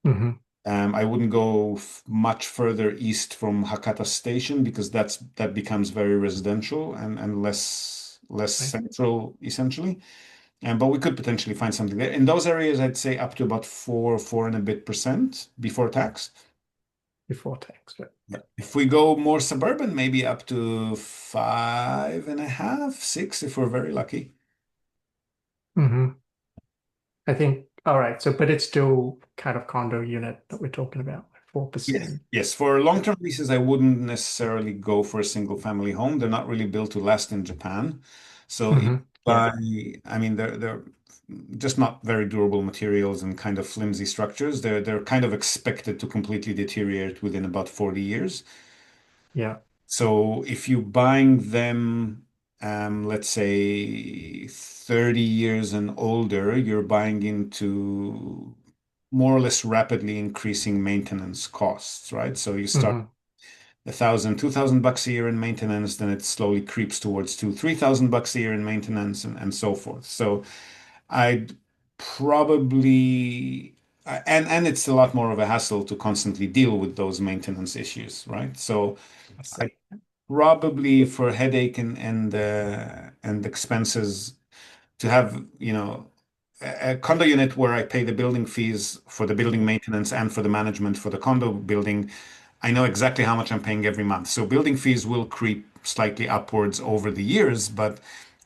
[SPEAKER 3] Hmm.
[SPEAKER 1] I wouldn't go much further east from Hakata Station because that becomes very residential and less
[SPEAKER 3] Right.
[SPEAKER 1] central essentially. But we could potentially find something there. In those areas, I'd say up to about 4 and a bit percent before tax.
[SPEAKER 3] Before tax. Right.
[SPEAKER 1] Yeah. If we go more suburban, maybe up to 5.5, 6 if we're very lucky.
[SPEAKER 3] Hmm. I think, all right. So, but it's still kind of condo unit that we're talking about, like
[SPEAKER 1] Yes.
[SPEAKER 3] 4%.
[SPEAKER 1] Yes. For long-term leases, I wouldn't necessarily go for a single family home. They're not really built to last in Japan. So if
[SPEAKER 3] Hmm. Yeah.
[SPEAKER 1] by, I mean, they're just not very durable materials and kind of flimsy structures. They're kind of expected to completely deteriorate within about 40 years.
[SPEAKER 3] Yeah.
[SPEAKER 1] So if you're buying them, let's say 30 years and older, you're buying into more or less rapidly increasing maintenance costs, right? So you start
[SPEAKER 3] Hmm.
[SPEAKER 1] 2,000 bucks a year in maintenance, then it slowly creeps towards 3,000 bucks a year in maintenance and so forth. So I'd probably, and it's a lot more of a hassle to constantly deal with those maintenance issues, right? So
[SPEAKER 3] I
[SPEAKER 1] I
[SPEAKER 3] see.
[SPEAKER 1] probably for headache and expenses to have, a condo unit where I pay the building fees for the building maintenance and for the management for the condo building. I know exactly how much I'm paying every month. So building fees will creep slightly upwards over the years, but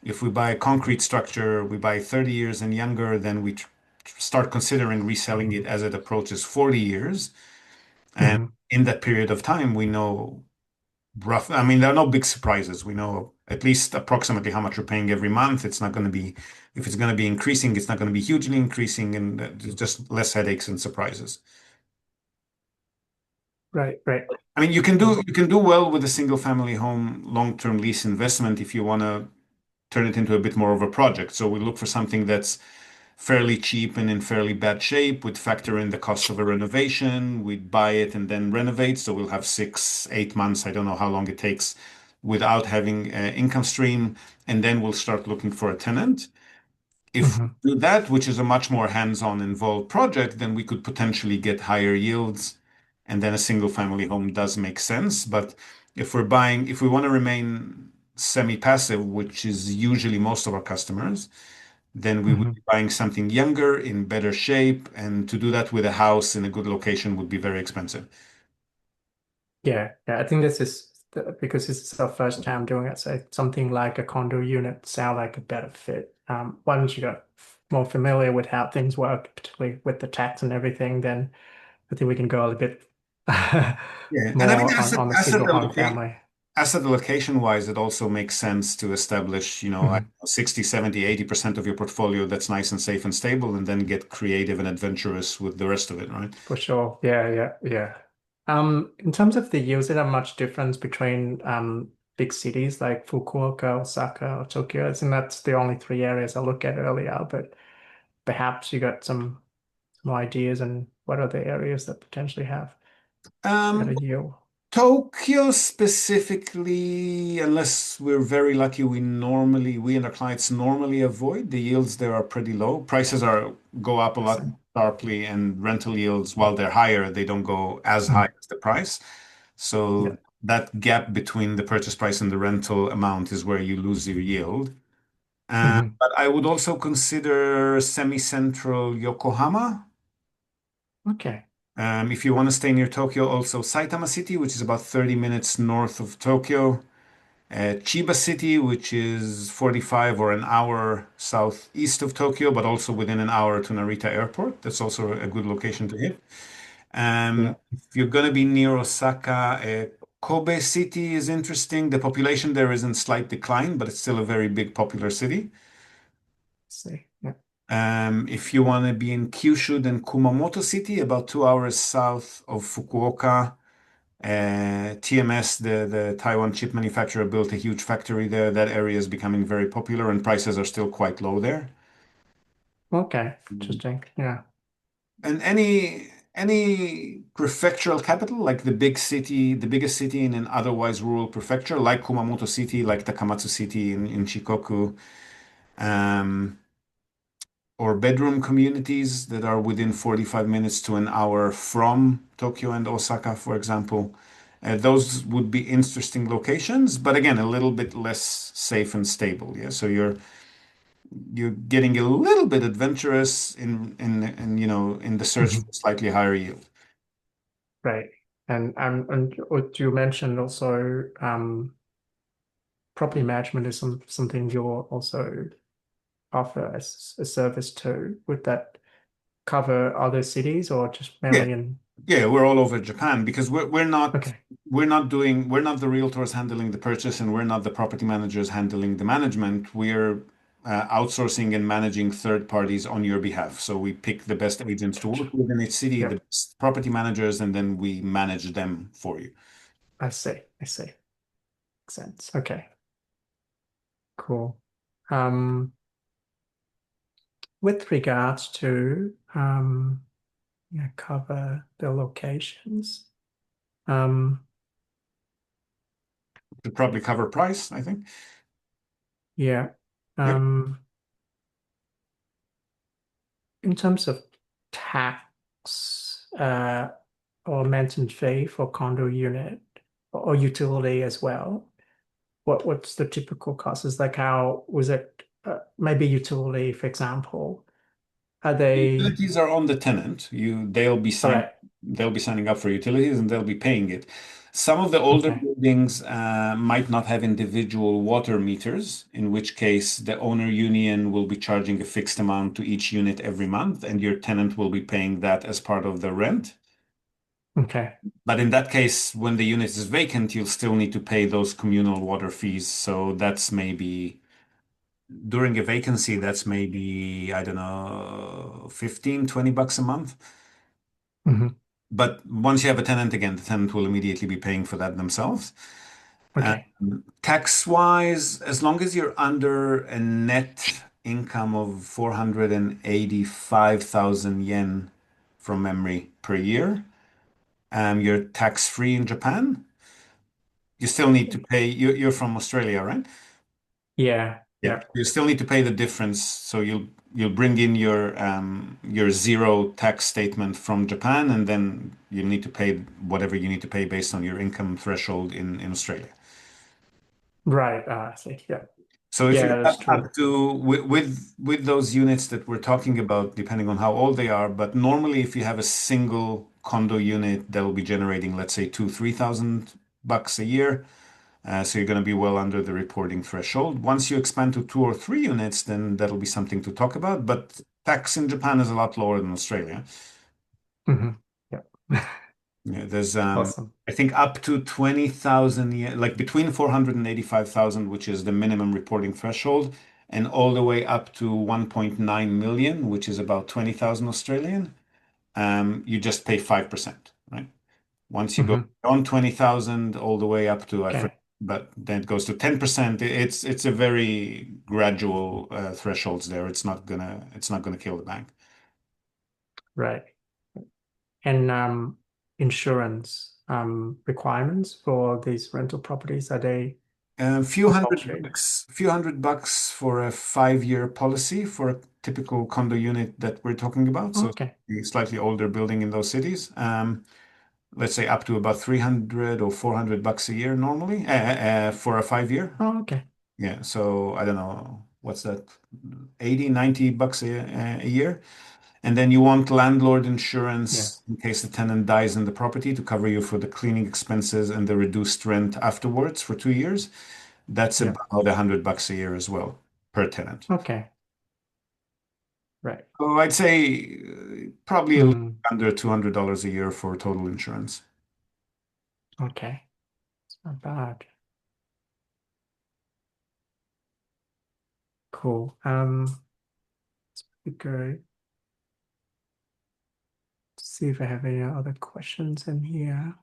[SPEAKER 1] if we buy a concrete structure, we buy 30 years and younger, then we start considering reselling it as it approaches 40 years. And
[SPEAKER 3] Hmm.
[SPEAKER 1] in that period of time, we know I mean, there are no big surprises. We know at least approximately how much we're paying every month. It's not going to be, if it's going to be increasing, it's not going to be hugely increasing, and there's just less headaches and surprises.
[SPEAKER 3] Right. Right.
[SPEAKER 1] I mean, you can do well with a single family home long-term lease investment if you want to turn it into a bit more of a project. So we look for something that's fairly cheap and in fairly bad shape. We'd factor in the cost of a renovation. We'd buy it and then renovate. So we'll have 6, 8 months. I don't know how long it takes without having an income stream. And then we'll start looking for a tenant. If
[SPEAKER 3] Hmm.
[SPEAKER 1] we do that, which is a much more hands-on involved project, then we could potentially get higher yields. And then a single family home does make sense. But if we want to remain semi-passive, which is usually most of our customers, then we would
[SPEAKER 3] Hmm.
[SPEAKER 1] be buying something younger in better shape. And to do that with a house in a good location would be very expensive.
[SPEAKER 3] Yeah, yeah. I think because this is our first time doing it, so something like a condo unit sound like a better fit. Once you got more familiar with how things work, particularly with the tax and everything, then I think we can go a little bit
[SPEAKER 1] Yeah. And I mean,
[SPEAKER 3] more on the single home family.
[SPEAKER 1] asset location wise, it also makes sense to establish, I don't
[SPEAKER 3] Mhm.
[SPEAKER 1] know, 60, 70, 80% of your portfolio that's nice and safe and stable, and then get creative and adventurous with the rest of it, right?
[SPEAKER 3] For sure. Yeah, yeah, yeah. In terms of the yields, is there much difference between big cities like Fukuoka, Osaka, or Tokyo? I think that's the only three areas I look at earlier, but perhaps you got some ideas on what other areas that potentially have better
[SPEAKER 1] Um,
[SPEAKER 3] yield.
[SPEAKER 1] Tokyo specifically, unless we're very lucky, we and our clients normally avoid. The yields there are pretty low. Prices are go up a lot
[SPEAKER 3] So,
[SPEAKER 1] sharply, and rental yields, while they're higher, they don't go as high
[SPEAKER 3] mhm.
[SPEAKER 1] as the price.
[SPEAKER 3] Yeah.
[SPEAKER 1] So that gap between the purchase price and the rental amount is where you lose your yield.
[SPEAKER 3] Hmm.
[SPEAKER 1] But I would also consider semi-central Yokohama.
[SPEAKER 3] Okay.
[SPEAKER 1] If you want to stay near Tokyo, also Saitama City, which is about 30 minutes north of Tokyo. Chiba City, which is 45 or an hour southeast of Tokyo, but also within an hour to Narita Airport. That's also a good location to hit.
[SPEAKER 3] Yeah.
[SPEAKER 1] If you're going to be near Osaka, Kobe City is interesting. The population there is in slight decline, but it's still a very big popular city.
[SPEAKER 3] See. Yeah.
[SPEAKER 1] If you want to be in Kyushu, then Kumamoto City, about 2 hours south of Fukuoka. TMS, the Taiwan chip manufacturer, built a huge factory there. That area is becoming very popular, and prices are still quite low there.
[SPEAKER 3] Okay. Interesting. Yeah.
[SPEAKER 1] And any prefectural capital, like the big city, the biggest city in an otherwise rural prefecture, like Kumamoto City, like Takamatsu City in Shikoku, um, or bedroom communities that are within 45 minutes to an hour from Tokyo and Osaka, for example. Those would be interesting locations, but again, a little bit less safe and stable. Yeah, so you're getting a little bit adventurous in the search
[SPEAKER 3] Hmm.
[SPEAKER 1] for slightly higher yield.
[SPEAKER 3] Right. And what you mentioned also, property management is something you're also offer as a service too. Would that cover other cities or just
[SPEAKER 1] Yeah,
[SPEAKER 3] mainly in?
[SPEAKER 1] yeah, we're all over Japan because
[SPEAKER 3] Okay.
[SPEAKER 1] we're not the realtors handling the purchase, and we're not the property managers handling the management. We're outsourcing and managing third parties on your behalf. So we pick the best agents to
[SPEAKER 3] Gotcha.
[SPEAKER 1] work with in each city, the
[SPEAKER 3] Yep.
[SPEAKER 1] best property managers, and then we manage them for you.
[SPEAKER 3] I see. I see. Makes sense. Okay. Cool. Um, with regards to yeah, cover the locations. Um,
[SPEAKER 1] To probably cover price, I think.
[SPEAKER 3] yeah.
[SPEAKER 1] Yep.
[SPEAKER 3] Um, in terms of tax, or maintenance fee for condo unit or utility as well. What's the typical cost? Is like how was it maybe utility, for example? Are they
[SPEAKER 1] Utilities are on the tenant.
[SPEAKER 3] all right?
[SPEAKER 1] They'll be signing up for utilities and they'll be paying it. Some of the older
[SPEAKER 3] Okay,
[SPEAKER 1] buildings might not have individual water meters, in which case the owner union will be charging a fixed amount to each unit every month, and your tenant will be paying that as part of the rent.
[SPEAKER 3] okay.
[SPEAKER 1] But in that case, when the unit is vacant, you'll still need to pay those communal water fees. So that's maybe during a vacancy, that's maybe, I don't know, 15, $20 a month.
[SPEAKER 3] Hmm.
[SPEAKER 1] But once you have a tenant again, the tenant will immediately be paying for that themselves.
[SPEAKER 3] Okay.
[SPEAKER 1] Tax-wise, as long as you're under a net income of 485,000 yen from memory per year, you're tax-free in Japan. You still need to pay, you're from Australia, right?
[SPEAKER 3] Yeah.
[SPEAKER 1] Yeah.
[SPEAKER 3] Yeah.
[SPEAKER 1] You still need to pay the difference. So you'll bring in your zero tax statement from Japan, and then you need to pay whatever you need to pay based on your income threshold in Australia.
[SPEAKER 3] Right. I see. Yeah.
[SPEAKER 1] So if
[SPEAKER 3] Yeah,
[SPEAKER 1] you're
[SPEAKER 3] that's
[SPEAKER 1] up
[SPEAKER 3] true.
[SPEAKER 1] to with those units that we're talking about, depending on how old they are, but normally if you have a single condo unit that will be generating, let's say, 2,000-3,000 bucks a year, so you're going to be well under the reporting threshold. Once you expand to 2 or 3 units, then that'll be something to talk about. But tax in Japan is a lot lower than Australia.
[SPEAKER 3] Hmm. Yeah.
[SPEAKER 1] Yeah, there's
[SPEAKER 3] Awesome.
[SPEAKER 1] I think up to 20,000, like between 485,000, which is the minimum reporting threshold, and all the way up to 1.9 million, which is about 20,000 Australian. You just pay 5%, right? Once you go
[SPEAKER 3] Hmm.
[SPEAKER 1] on 20,000 all the way up to, I forget,
[SPEAKER 3] Okay.
[SPEAKER 1] but then it goes to 10%. It's a very gradual thresholds there. It's not gonna kill the bank.
[SPEAKER 3] Right. And insurance requirements for these rental properties, are they
[SPEAKER 1] A few hundred
[SPEAKER 3] compulsory?
[SPEAKER 1] bucks, few hundred bucks for a 5-year policy for a typical condo unit that we're talking about.
[SPEAKER 3] Oh,
[SPEAKER 1] So
[SPEAKER 3] okay.
[SPEAKER 1] a slightly older building in those cities. Let's say up to about 300 or 400 bucks a year normally for a 5-year.
[SPEAKER 3] Oh, okay.
[SPEAKER 1] Yeah. So I don't know, what's that? 80, 90 bucks a year. And then you want landlord
[SPEAKER 3] Yeah.
[SPEAKER 1] insurance in case the tenant dies in the property to cover you for the cleaning expenses and the reduced rent afterwards for 2 years. That's
[SPEAKER 3] Yeah.
[SPEAKER 1] about 100 bucks a year as well per tenant.
[SPEAKER 3] Okay. Right.
[SPEAKER 1] So I'd say probably a little
[SPEAKER 3] Mm,
[SPEAKER 1] under $200 a year for total insurance.
[SPEAKER 3] okay. It's not bad. Cool. We go see if I have any other questions in here.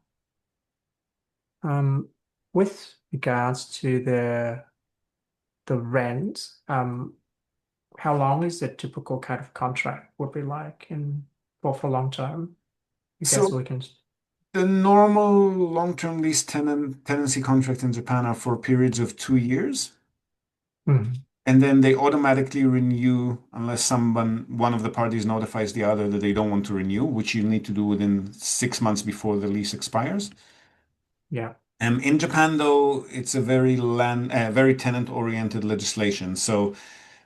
[SPEAKER 3] Um, with regards to the rent, how long is the typical kind of contract would be like in for long term? I guess
[SPEAKER 1] So
[SPEAKER 3] we can.
[SPEAKER 1] the normal long-term lease tenancy contract in Japan are for periods of 2 years.
[SPEAKER 3] Mhm.
[SPEAKER 1] And then they automatically renew unless one of the parties notifies the other that they don't want to renew, which you need to do within 6 months before the lease expires.
[SPEAKER 3] Yeah.
[SPEAKER 1] In Japan, though, it's a very tenant-oriented legislation. So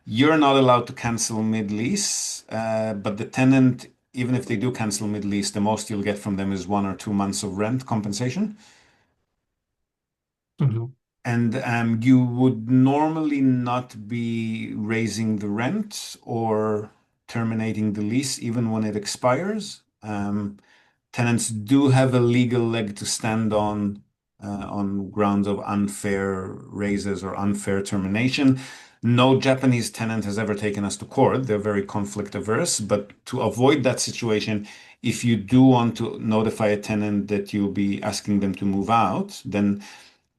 [SPEAKER 1] you're not allowed to cancel mid-lease, but the tenant, even if they do cancel mid-lease, the most you'll get from them is 1 or 2 months of rent compensation.
[SPEAKER 3] Mhm.
[SPEAKER 1] And you would normally not be raising the rent or terminating the lease even when it expires. Tenants do have a legal leg to stand on grounds of unfair raises or unfair termination. No Japanese tenant has ever taken us to court. They're very conflict averse. But to avoid that situation, if you do want to notify a tenant that you'll be asking them to move out, then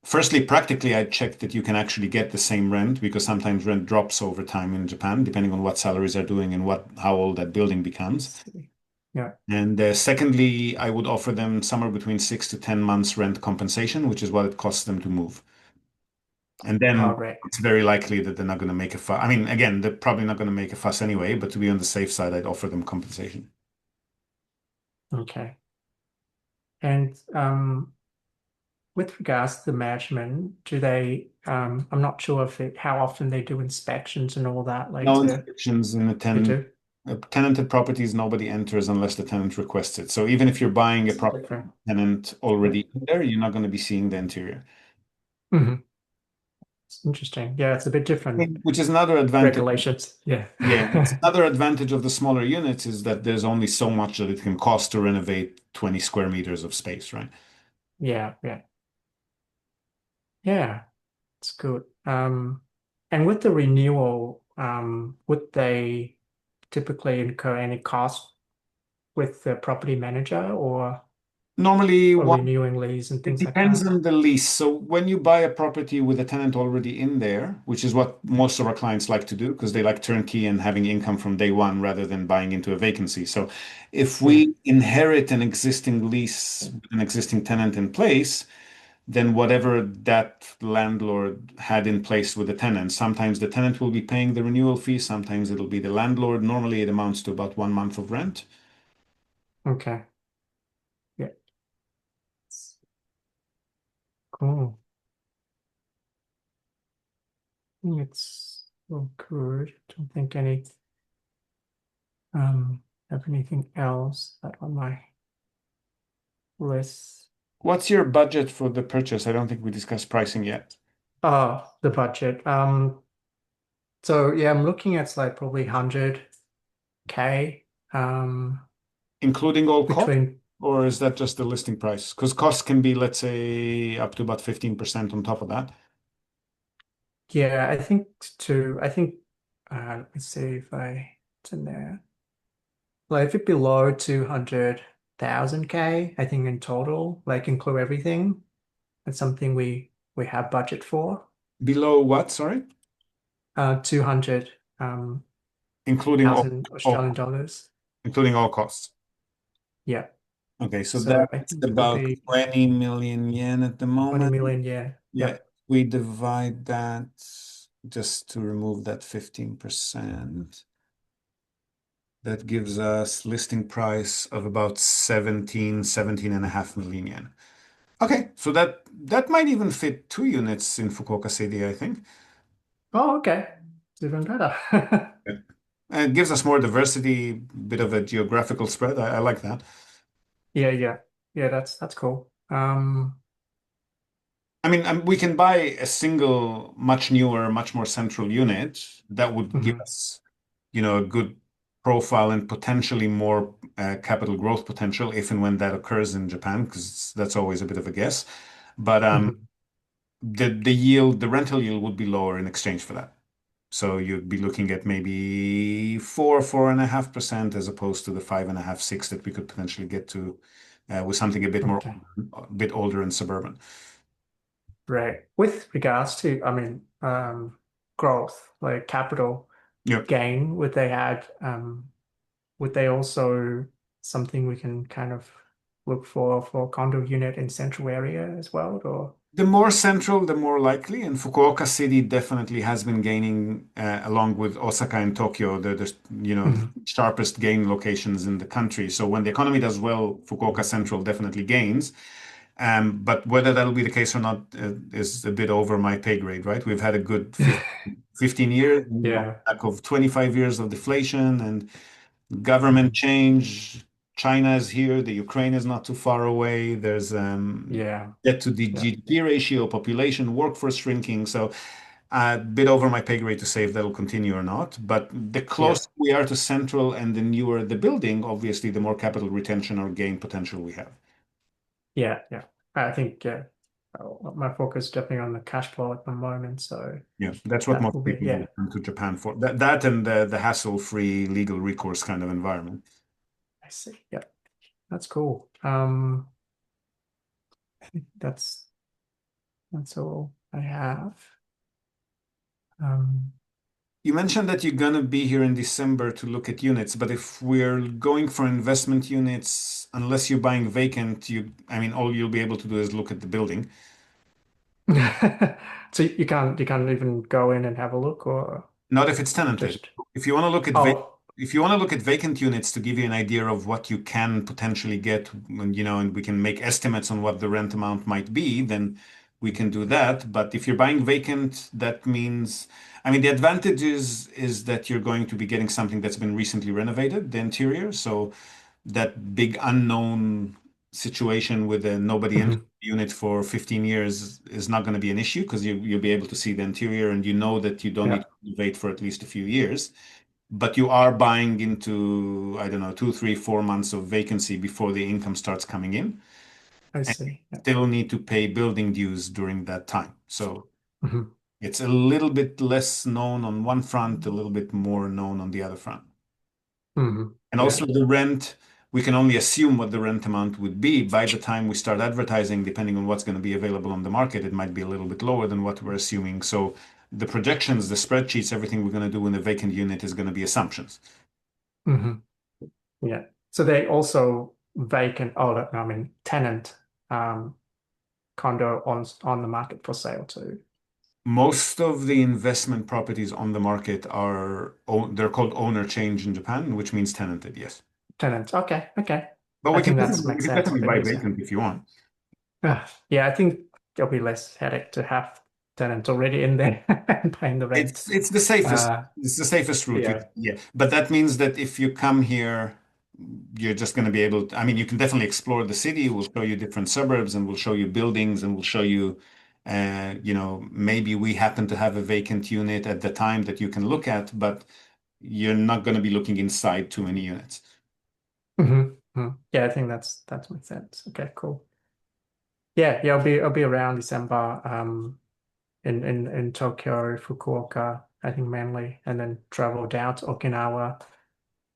[SPEAKER 1] firstly, practically, I checked that you can actually get the same rent because sometimes rent drops over time in Japan, depending on what salaries are doing and how old that building becomes.
[SPEAKER 3] Let's see. Yeah.
[SPEAKER 1] And secondly, I would offer them somewhere between 6 to 10 months rent compensation, which is what it costs them to move. And
[SPEAKER 3] All
[SPEAKER 1] then
[SPEAKER 3] right.
[SPEAKER 1] it's very likely that they're not going to make a fuss. I mean, again, they're probably not going to make a fuss anyway, but to be on the safe side, I'd offer them compensation.
[SPEAKER 3] Okay. And with regards to the management, do they? I'm not sure if how often they do inspections and all that
[SPEAKER 1] No
[SPEAKER 3] later.
[SPEAKER 1] inspections in
[SPEAKER 3] They do.
[SPEAKER 1] tenanted properties, nobody enters unless the tenant requests it. So even if you're buying a
[SPEAKER 3] It's
[SPEAKER 1] property
[SPEAKER 3] different.
[SPEAKER 1] tenant
[SPEAKER 3] Yeah.
[SPEAKER 1] already in there, you're not going to be seeing the interior.
[SPEAKER 3] Hmm. It's interesting. Yeah, it's a bit different
[SPEAKER 1] Which is another advantage.
[SPEAKER 3] regulations. Yeah.
[SPEAKER 1] Yeah, it's another advantage of the smaller units is that there's only so much that it can cost to renovate 20 square meters of space, right?
[SPEAKER 3] Yeah. Yeah. Yeah. It's good. And with the renewal, would they typically incur any cost with the property manager
[SPEAKER 1] Normally,
[SPEAKER 3] or
[SPEAKER 1] one
[SPEAKER 3] renewing lease and
[SPEAKER 1] it
[SPEAKER 3] things like
[SPEAKER 1] depends
[SPEAKER 3] that?
[SPEAKER 1] on the lease. So when you buy a property with a tenant already in there, which is what most of our clients like to do because they like turnkey and having income from day one rather than buying into a vacancy. So if
[SPEAKER 3] Yeah.
[SPEAKER 1] we inherit an existing lease with an existing tenant in place, then whatever that landlord had in place with the tenant, sometimes the tenant will be paying the renewal fee, sometimes it'll be the landlord. Normally it amounts to about 1 month of rent.
[SPEAKER 3] Okay. Yeah. Cool. I think it's all good. Don't think any have anything else that on my list.
[SPEAKER 1] What's your budget for the purchase? I don't think we discussed pricing yet.
[SPEAKER 3] Oh, the budget. So yeah, I'm looking at like probably 100K
[SPEAKER 1] Including all costs,
[SPEAKER 3] between
[SPEAKER 1] or is that just the listing price? Because costs can be, let's say, up to about 15% on top of that.
[SPEAKER 3] yeah, I think let's see if it's in there. Like if it below 200,000K, I think in total, like include everything, that's something we have budget for.
[SPEAKER 1] Below what? Sorry?
[SPEAKER 3] 200
[SPEAKER 1] Including
[SPEAKER 3] thousand
[SPEAKER 1] all
[SPEAKER 3] Australian dollars.
[SPEAKER 1] including all costs.
[SPEAKER 3] Yeah.
[SPEAKER 1] Okay, so
[SPEAKER 3] So I
[SPEAKER 1] that's
[SPEAKER 3] think it'll
[SPEAKER 1] about
[SPEAKER 3] be
[SPEAKER 1] 20 million yen at the
[SPEAKER 3] 20
[SPEAKER 1] moment.
[SPEAKER 3] million. Yeah.
[SPEAKER 1] Yeah,
[SPEAKER 3] Yep.
[SPEAKER 1] we divide that just to remove that 15%. That gives us listing price of about 17 and a half million yen. Okay, so that might even fit 2 units in Fukuoka City, I think.
[SPEAKER 3] Oh, okay. It's even better.
[SPEAKER 1] Yeah. And it gives us more diversity, bit of a geographical spread. I like that.
[SPEAKER 3] Yeah, yeah. Yeah, that's cool.
[SPEAKER 1] I mean, we can buy a single, much newer, much more central unit that would give
[SPEAKER 3] Mhm,
[SPEAKER 1] us, a good profile and potentially more capital growth potential if and when that occurs in Japan, because that's always a bit of a guess. But
[SPEAKER 3] mhm.
[SPEAKER 1] the rental yield would be lower in exchange for that. So you'd be looking at maybe 4.5% as opposed to the 5.5, 6 that we could potentially get to with something
[SPEAKER 3] Okay.
[SPEAKER 1] a bit older and suburban.
[SPEAKER 3] Right. With regards to, I mean, growth, like capital
[SPEAKER 1] Yep.
[SPEAKER 3] gain, would they also something we can kind of look for condo unit in central area as well, or?
[SPEAKER 1] The more central, the more likely. And Fukuoka City definitely has been gaining, along with Osaka and Tokyo, the
[SPEAKER 3] Mhm.
[SPEAKER 1] sharpest gain locations in the country. So when the economy does well, Fukuoka Central definitely gains. But whether that'll be the case or not is a bit over my pay grade, right? We've had a good 15 years on the
[SPEAKER 3] Yeah,
[SPEAKER 1] back of 25 years of deflation and government
[SPEAKER 3] mhm.
[SPEAKER 1] change. China is here. The Ukraine is not too far away. There's
[SPEAKER 3] Yeah,
[SPEAKER 1] debt to the
[SPEAKER 3] yeah,
[SPEAKER 1] GDP ratio, population, workforce shrinking. So a bit over my pay grade to say if that'll continue or not. But the
[SPEAKER 3] yeah,
[SPEAKER 1] closer we are to central and the newer the building, obviously, the more capital retention or gain potential we have.
[SPEAKER 3] yeah, yeah. I think yeah, my focus is definitely on the cash flow at the moment, so
[SPEAKER 1] Yeah, that's what
[SPEAKER 3] that
[SPEAKER 1] most
[SPEAKER 3] will be
[SPEAKER 1] people
[SPEAKER 3] yeah.
[SPEAKER 1] will come to Japan for. That and the hassle-free legal recourse kind of environment.
[SPEAKER 3] I see. Yeah, that's cool. I think that's all I have. Um,
[SPEAKER 1] You mentioned that you're gonna be here in December to look at units, but if we're going for investment units, unless you're buying vacant, I mean, all you'll be able to do is look at the building.
[SPEAKER 3] so you can't even go in and have a look or
[SPEAKER 1] Not if it's tenanted.
[SPEAKER 3] just
[SPEAKER 1] If you want to look at
[SPEAKER 3] oh
[SPEAKER 1] if you want to look at vacant units to give you an idea of what you can potentially get, and we can make estimates on what the rent amount might be, then we can do that. But if you're buying vacant, that means, I mean, the advantage is that you're going to be getting something that's been recently renovated, the interior. So that big unknown situation with nobody entering
[SPEAKER 3] mhm,
[SPEAKER 1] the unit for 15 years is not going to be an issue because you'll be able to see the interior and you know that you don't need
[SPEAKER 3] yeah,
[SPEAKER 1] to renovate for at least a few years. But you are buying into, I don't know, 2, 3, 4 months of vacancy before the income starts coming in.
[SPEAKER 3] I
[SPEAKER 1] And you
[SPEAKER 3] see. Yeah.
[SPEAKER 1] still need to pay building dues during that time. So
[SPEAKER 3] Mhm,
[SPEAKER 1] it's a little bit less known on one front, a little bit more known on the other front.
[SPEAKER 3] mhm,
[SPEAKER 1] And
[SPEAKER 3] yeah.
[SPEAKER 1] also the rent we can only assume what the rent amount would be. By the time we start advertising, depending on what's going to be available on the market, it might be a little bit lower than what we're assuming. So the projections, the spreadsheets, everything we're going to do in the vacant unit is going to be assumptions.
[SPEAKER 3] Yeah. So they also vacant, tenant condo on the market for sale too.
[SPEAKER 1] Most of the investment properties on the market they're called owner change in Japan, which means tenanted, yes.
[SPEAKER 3] Tenants. Okay.
[SPEAKER 1] But
[SPEAKER 3] I
[SPEAKER 1] we can
[SPEAKER 3] think that
[SPEAKER 1] definitely,
[SPEAKER 3] makes sense. A bit
[SPEAKER 1] buy
[SPEAKER 3] easier.
[SPEAKER 1] vacant if you want.
[SPEAKER 3] Yeah, I think there'll be less headache to have tenants already in there and paying the rent.
[SPEAKER 1] It's the safest.
[SPEAKER 3] Uh,
[SPEAKER 1] It's the safest route.
[SPEAKER 3] yeah.
[SPEAKER 1] Yeah. But that means that if you come here, you're just going to be able to, I mean, you can definitely explore the city. We'll show you different suburbs and we'll show you buildings and we'll show you, maybe we happen to have a vacant unit at the time that you can look at, but you're not going to be looking inside too many units.
[SPEAKER 3] Yeah, I think that makes sense. Okay, cool. Yeah, I'll be around December in Tokyo, Fukuoka, I think mainly, and then travel down to Okinawa.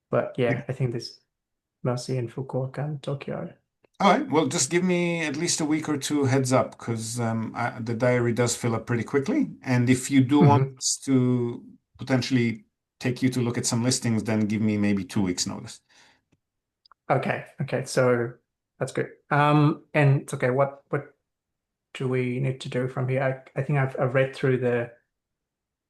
[SPEAKER 3] But yeah, I think this mostly in Fukuoka and Tokyo.
[SPEAKER 1] All right. Well, just give me at least a week or two heads up because the diary does fill up pretty quickly. And if you do want us to potentially take you to look at some listings, then give me maybe 2 weeks notice.
[SPEAKER 3] Okay, so that's good. And it's okay, what do we need to do from here? I think I've read through the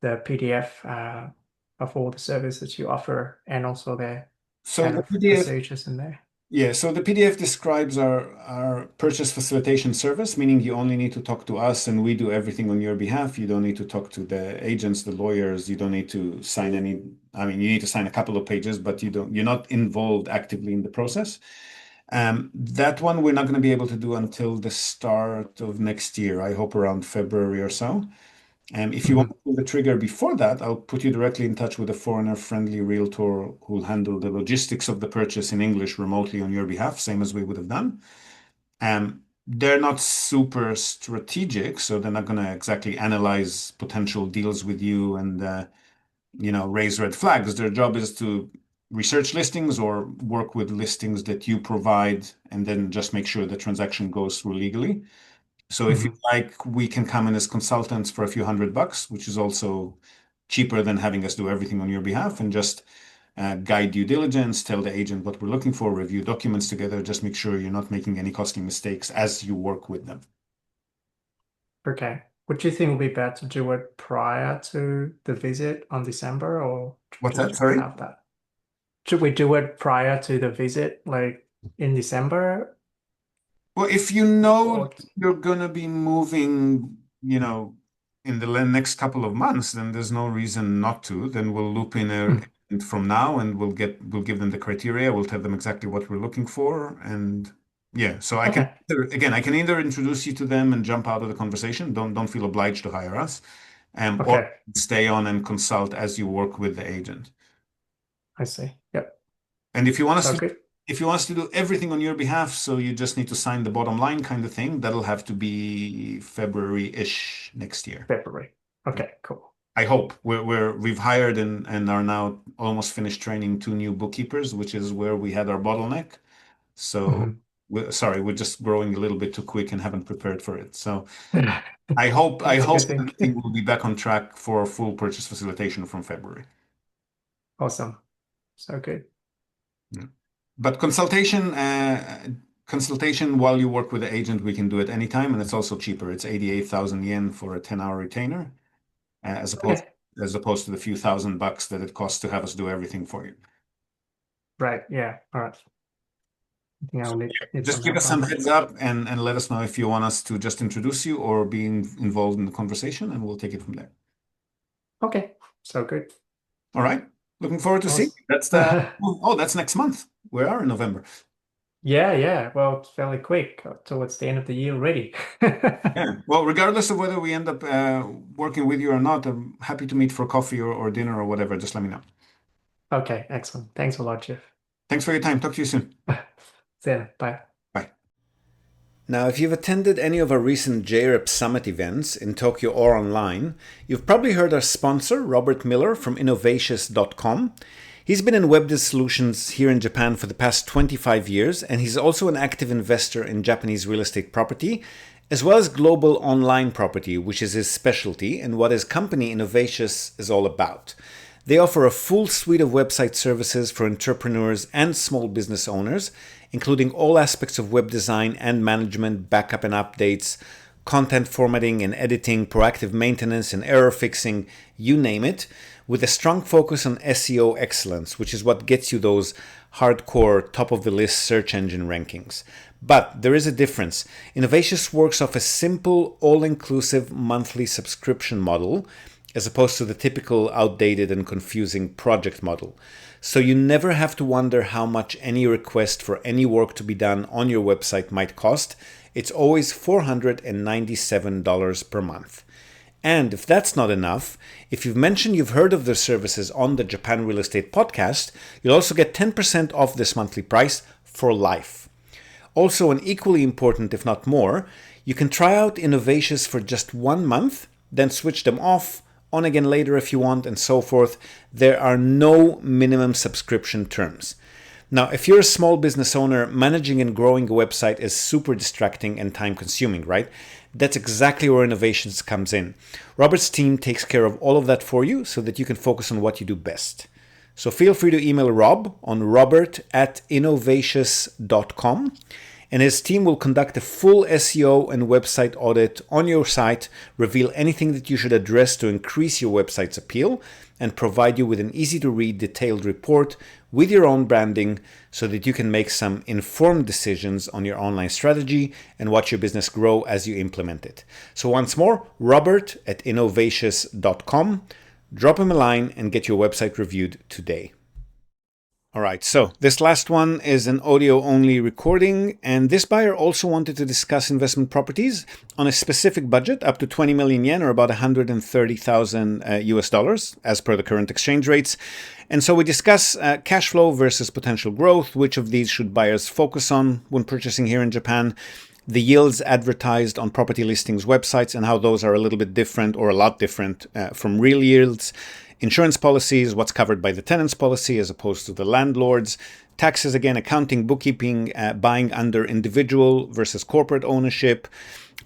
[SPEAKER 3] PDF of all the services you offer and also the
[SPEAKER 1] So
[SPEAKER 3] kind
[SPEAKER 1] the
[SPEAKER 3] of
[SPEAKER 1] PDF,
[SPEAKER 3] procedures in there.
[SPEAKER 1] yeah, so the PDF describes our purchase facilitation service, meaning you only need to talk to us and we do everything on your behalf. You don't need to talk to the agents, the lawyers. You don't need to sign any, I mean, you need to sign a couple of pages, but you're not involved actively in the process. That one we're not going to be able to do until the start of next year. I hope around February or so. If you want to pull the trigger before that, I'll put you directly in touch with a foreigner-friendly realtor who'll handle the logistics of the purchase in English remotely on your behalf, same as we would have done. They're not super strategic, so they're not going to exactly analyze potential deals with you and raise red flags. Their job is to research listings or work with listings that you provide, and then just make sure the transaction goes through legally. So if you like, we can come in as consultants for a few $100, which is also cheaper than having us do everything on your behalf and just guide due diligence, tell the agent what we're looking for, review documents together, just make sure you're not making any costly mistakes as you work with them.
[SPEAKER 3] Okay. Would you think it would be better to do it prior to the visit on December or
[SPEAKER 1] What's
[SPEAKER 3] should
[SPEAKER 1] that?
[SPEAKER 3] you
[SPEAKER 1] Sorry?
[SPEAKER 3] have that? Should we do it prior to the visit, like in December?
[SPEAKER 1] Well, if you know
[SPEAKER 3] Or
[SPEAKER 1] you're going to be moving, in the next couple of months, then there's no reason not to. Then we'll loop in from now and we'll give them the criteria. We'll tell them exactly what we're looking for. And yeah, so I can,
[SPEAKER 3] okay.
[SPEAKER 1] I can either introduce you to them and jump out of the conversation. Don't feel obliged to hire us. Or
[SPEAKER 3] Okay.
[SPEAKER 1] stay on and consult as you work with the agent.
[SPEAKER 3] I see. Yep.
[SPEAKER 1] And if you want us
[SPEAKER 3] So
[SPEAKER 1] to
[SPEAKER 3] good.
[SPEAKER 1] if you want us to do everything on your behalf, so you just need to sign the bottom line kind of thing, that'll have to be February-ish next year.
[SPEAKER 3] February. Okay, cool.
[SPEAKER 1] I hope we've hired and are now almost finished training 2 new bookkeepers, which is where we had our bottleneck. So we're just growing a little bit too quick and haven't prepared for it. So I hope
[SPEAKER 3] That's a good thing.
[SPEAKER 1] everything will be back on track for full purchase facilitation from February.
[SPEAKER 3] Awesome. So good.
[SPEAKER 1] Yeah. But consultation while you work with the agent, we can do it anytime, and it's also cheaper. It's 88,000 yen for a 10-hour retainer, as opposed to the few $1,000 that it costs to have us do everything for you.
[SPEAKER 3] Right. Yeah. All right. I think I'll need
[SPEAKER 1] Just
[SPEAKER 3] some
[SPEAKER 1] give
[SPEAKER 3] help
[SPEAKER 1] us some
[SPEAKER 3] on that.
[SPEAKER 1] heads up and let us know if you want us to just introduce you or be involved in the conversation, and we'll take it from there.
[SPEAKER 3] Okay. So good.
[SPEAKER 1] All right. Looking forward to seeing you. That's next month. We are in November.
[SPEAKER 3] Yeah. Well, it's fairly quick towards the end of the year already.
[SPEAKER 1] Yeah. Well, regardless of whether we end up working with you or not, I'm happy to meet for coffee or dinner or whatever. Just let me know.
[SPEAKER 3] Okay, excellent. Thanks a lot, Jeff.
[SPEAKER 1] Thanks for your time. Talk to you soon.
[SPEAKER 3] See you. Bye.
[SPEAKER 1] Bye. Now, if you've attended any of our recent JREP Summit events in Tokyo or online, you've probably heard our sponsor, Robert Miller from Innovatious.com. He's been in web solutions here in Japan for the past 25 years, and he's also an active investor in Japanese real estate property, as well as global online property, which is his specialty and what his company Innovations is all about. They offer a full suite of website services for entrepreneurs and small business owners, including all aspects of web design and management, backup and updates, content formatting and editing, proactive maintenance and error fixing, you name it, with a strong focus on SEO excellence, which is what gets you those hardcore top of the list search engine rankings. But there is a difference. Innovations works off a simple, all-inclusive monthly subscription model, as opposed to the typical outdated and confusing project model. So you never have to wonder how much any request for any work to be done on your website might cost. It's always $497 per month. And if that's not enough, if you've mentioned you've heard of their services on the Japan Real Estate Podcast, you'll also get 10% off this monthly price for life. Also, and equally important, if not more, you can try out Innovations for just 1 month, then switch them off, on again later if you want, and so forth. There are no minimum subscription terms. Now, if you're a small business owner, managing and growing a website is super distracting and time consuming, right? That's exactly where Innovations comes in. Robert's team takes care of all of that for you so that you can focus on what you do best. So feel free to email Rob on robert@innovations.com, and his team will conduct a full SEO and website audit on your site, reveal anything that you should address to increase your website's appeal, and provide you with an easy-to-read detailed report with your own branding so that you can make some informed decisions on your online strategy and watch your business grow as you implement it. So once more, robert@innovations.com. Drop him a line and get your website reviewed today. All right, so this last one is an audio-only recording, and this buyer also wanted to discuss investment properties on a specific budget up to 20 million yen, or about 130,000 US dollars, as per the current exchange rates. And so we discuss cash flow versus potential growth, which of these should buyers focus on when purchasing here in Japan, the yields advertised on property listings websites and how those are a little bit different or a lot different from real yields, insurance policies, what's covered by the tenant's policy as opposed to the landlord's, taxes again, accounting, bookkeeping, buying under individual versus corporate ownership,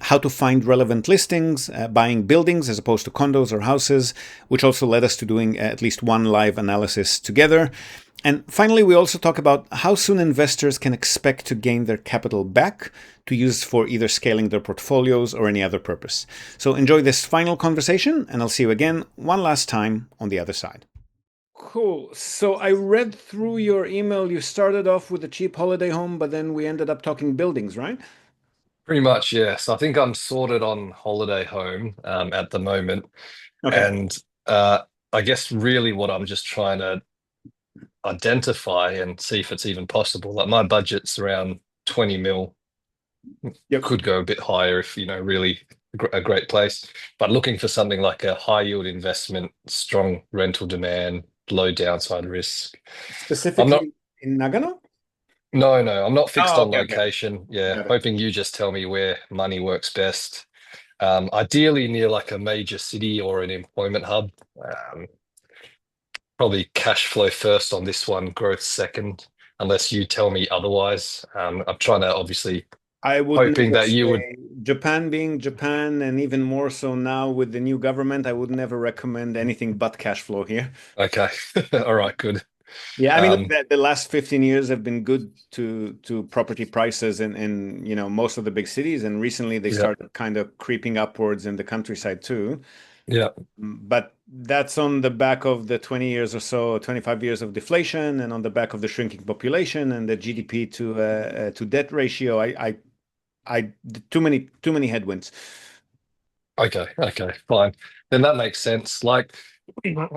[SPEAKER 1] how to find relevant listings, buying buildings as opposed to condos or houses, which also led us to doing at least one live analysis together. And finally, we also talk about how soon investors can expect to gain their capital back to use for either scaling their portfolios or any other purpose. So enjoy this final conversation, and I'll see you again one last time on the other side. Cool. So I read through your email. You started off with a cheap holiday home, but then we ended up talking buildings, right?
[SPEAKER 4] Pretty much, yes. I think I'm sorted on holiday home at the moment.
[SPEAKER 1] Okay.
[SPEAKER 4] And I guess really what I'm just trying to identify and see if it's even possible. Like my budget's around 20 mil.
[SPEAKER 1] Yep.
[SPEAKER 4] Could go a bit higher if, really a great place. But looking for something like a high yield investment, strong rental demand, low downside risk.
[SPEAKER 1] Specifically in Nagano?
[SPEAKER 4] No, I'm not fixed on
[SPEAKER 1] okay.
[SPEAKER 4] location. Yeah, hoping you just tell me where money works best. Ideally near like a major city or an employment hub. Probably cash flow first on this one, growth second, unless you tell me otherwise. I'm trying to obviously
[SPEAKER 1] I would
[SPEAKER 4] hoping
[SPEAKER 1] never
[SPEAKER 4] that you would.
[SPEAKER 1] say, Japan being Japan, and even more so now with the new government, I would never recommend anything but cash flow here.
[SPEAKER 4] Okay, all right, good.
[SPEAKER 1] Yeah, I mean, look, the last 15 years have been good to property prices in most of the big cities, and recently they started kind of creeping upwards in the countryside too.
[SPEAKER 4] Yeah.
[SPEAKER 1] But that's on the back of the 20 years or so, 25 years of deflation, and on the back of the shrinking population and the GDP to debt ratio. Too many headwinds.
[SPEAKER 4] Okay, fine. Then that makes sense. Like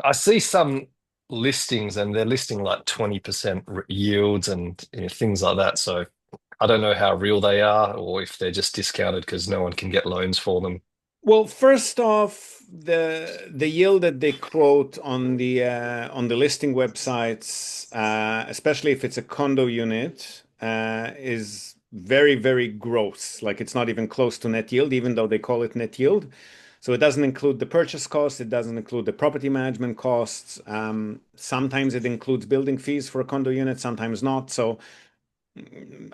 [SPEAKER 4] I see some listings and they're listing like 20% yields and things like that. So I don't know how real they are or if they're just discounted because no one can get loans for them.
[SPEAKER 1] Well, first off, the yield that they quote on the listing websites, especially if it's a condo unit, is very, very gross. Like it's not even close to net yield, even though they call it net yield. So it doesn't include the purchase costs. It doesn't include the property management costs. Sometimes it includes building fees for a condo unit, sometimes not. So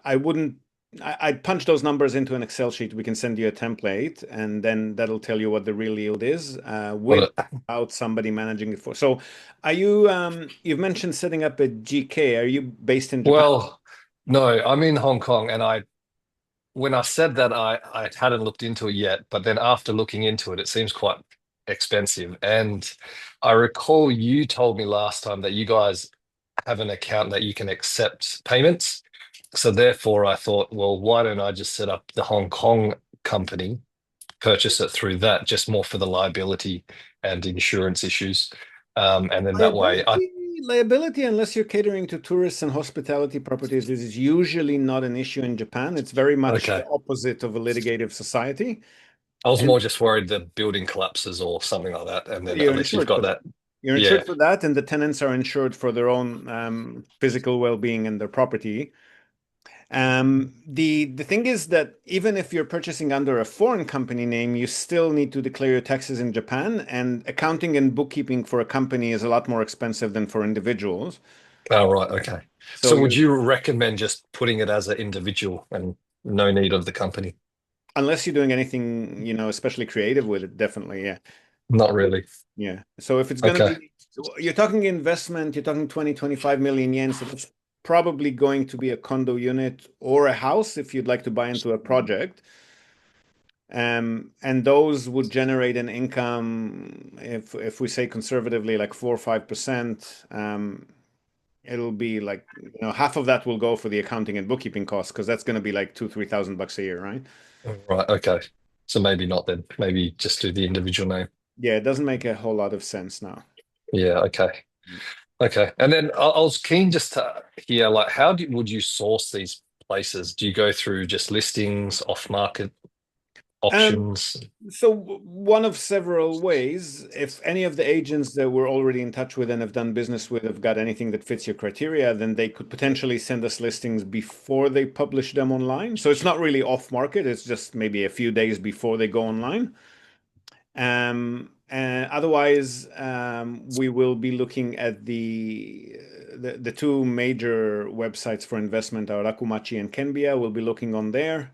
[SPEAKER 1] I wouldn't. I'd punch those numbers into an Excel sheet. We can send you a template, and then that'll tell you what the real yield is,
[SPEAKER 4] Got
[SPEAKER 1] with
[SPEAKER 4] it.
[SPEAKER 1] without somebody managing it for. So, are you? You've mentioned setting up a GK. Are you based in Japan?
[SPEAKER 4] Well, no, I'm in Hong Kong, and when I said that, I hadn't looked into it yet, but then after looking into it, it seems quite expensive. And I recall you told me last time that you guys have an account that you can accept payments. So therefore, I thought, well, why don't I just set up the Hong Kong company, purchase it through that, just more for the liability and insurance issues. And then that way,
[SPEAKER 1] Liability, unless you're catering to tourists and hospitality properties, is usually not an issue in Japan. It's very much
[SPEAKER 4] okay.
[SPEAKER 1] the opposite of a litigative society.
[SPEAKER 4] I was
[SPEAKER 1] And
[SPEAKER 4] more just worried the building collapses or something like that. And then at
[SPEAKER 1] you're
[SPEAKER 4] least you've
[SPEAKER 1] insured for
[SPEAKER 4] got
[SPEAKER 1] that.
[SPEAKER 4] that.
[SPEAKER 1] You're
[SPEAKER 4] Yeah.
[SPEAKER 1] insured for that, and the tenants are insured for their own physical well-being and their property. The thing is that even if you're purchasing under a foreign company name, you still need to declare your taxes in Japan, and accounting and bookkeeping for a company is a lot more expensive than for individuals.
[SPEAKER 4] Oh, right. Okay.
[SPEAKER 1] So
[SPEAKER 4] So would
[SPEAKER 1] you're
[SPEAKER 4] you recommend just putting it as an individual and no need of the company?
[SPEAKER 1] unless you're doing anything, especially creative with it, definitely, yeah.
[SPEAKER 4] Not really.
[SPEAKER 1] Yeah. So if it's going to
[SPEAKER 4] Okay.
[SPEAKER 1] be, you're talking investment, you're talking 20, 25 million yen. So that's probably going to be a condo unit or a house if you'd like to buy into a project. And those would generate an income, if we say conservatively like 4 or 5%, it'll be like, half of that will go for the accounting and bookkeeping costs, because that's going to be like 2, 3 thousand bucks a year, right?
[SPEAKER 4] Right. Okay. So maybe not then. Maybe just do the individual name.
[SPEAKER 1] Yeah, it doesn't make a whole lot of sense now.
[SPEAKER 4] Yeah. Okay. Okay. And then I was keen just to hear, like, would you source these places? Do you go through just listings, off-market
[SPEAKER 1] Um,
[SPEAKER 4] auctions?
[SPEAKER 1] So one of several ways, if any of the agents that we're already in touch with and have done business with have got anything that fits your criteria, then they could potentially send us listings before they publish them online. So it's not really off market, it's just maybe a few days before they go online. And otherwise, we will be looking at the two major websites for investment are Rakumachi and Kenbia. We'll be looking on there.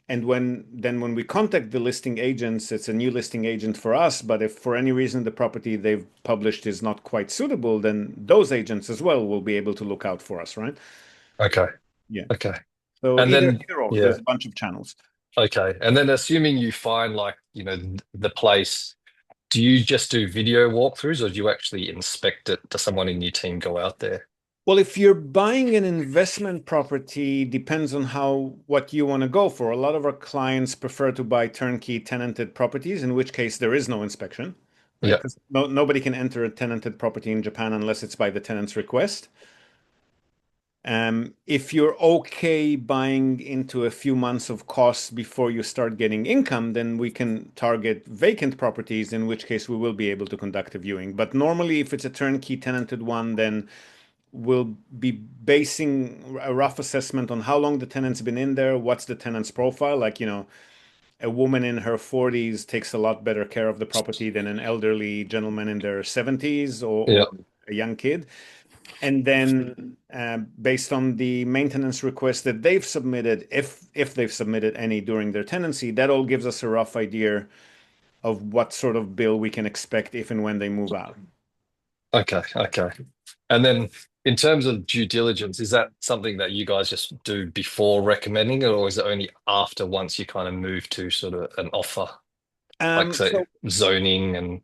[SPEAKER 1] And when we contact the listing agents, it's a new listing agent for us. But if for any reason the property they've published is not quite suitable, then those agents as well will be able to look out for us, right?
[SPEAKER 4] Okay.
[SPEAKER 1] Yeah.
[SPEAKER 4] Okay.
[SPEAKER 1] So
[SPEAKER 4] And then,
[SPEAKER 1] either or,
[SPEAKER 4] yeah.
[SPEAKER 1] there's a bunch of channels.
[SPEAKER 4] Okay. And then assuming you find like, the place, do you just do video walkthroughs or do you actually inspect it? Does someone in your team go out there?
[SPEAKER 1] Well, if you're buying an investment property, depends on what you want to go for. A lot of our clients prefer to buy turnkey tenanted properties, in which case there is no inspection, right?
[SPEAKER 4] Yeah.
[SPEAKER 1] Because nobody can enter a tenanted property in Japan unless it's by the tenant's request. If you're okay buying into a few months of costs before you start getting income, then we can target vacant properties, in which case we will be able to conduct a viewing. But normally, if it's a turnkey tenanted one, then we'll be basing a rough assessment on how long the tenant's been in there, what's the tenant's profile. Like, a woman in her 40s takes a lot better care of the property than an elderly gentleman in their 70s, or
[SPEAKER 4] Yeah.
[SPEAKER 1] a young kid. And then, based on the maintenance request that they've submitted, if they've submitted any during their tenancy, that all gives us a rough idea of what sort of bill we can expect if and when they move out.
[SPEAKER 4] Okay. Okay. And then in terms of due diligence, is that something that you guys just do before recommending it, or is it only after once you kind of move to sort of an offer, like say
[SPEAKER 1] So,
[SPEAKER 4] zoning and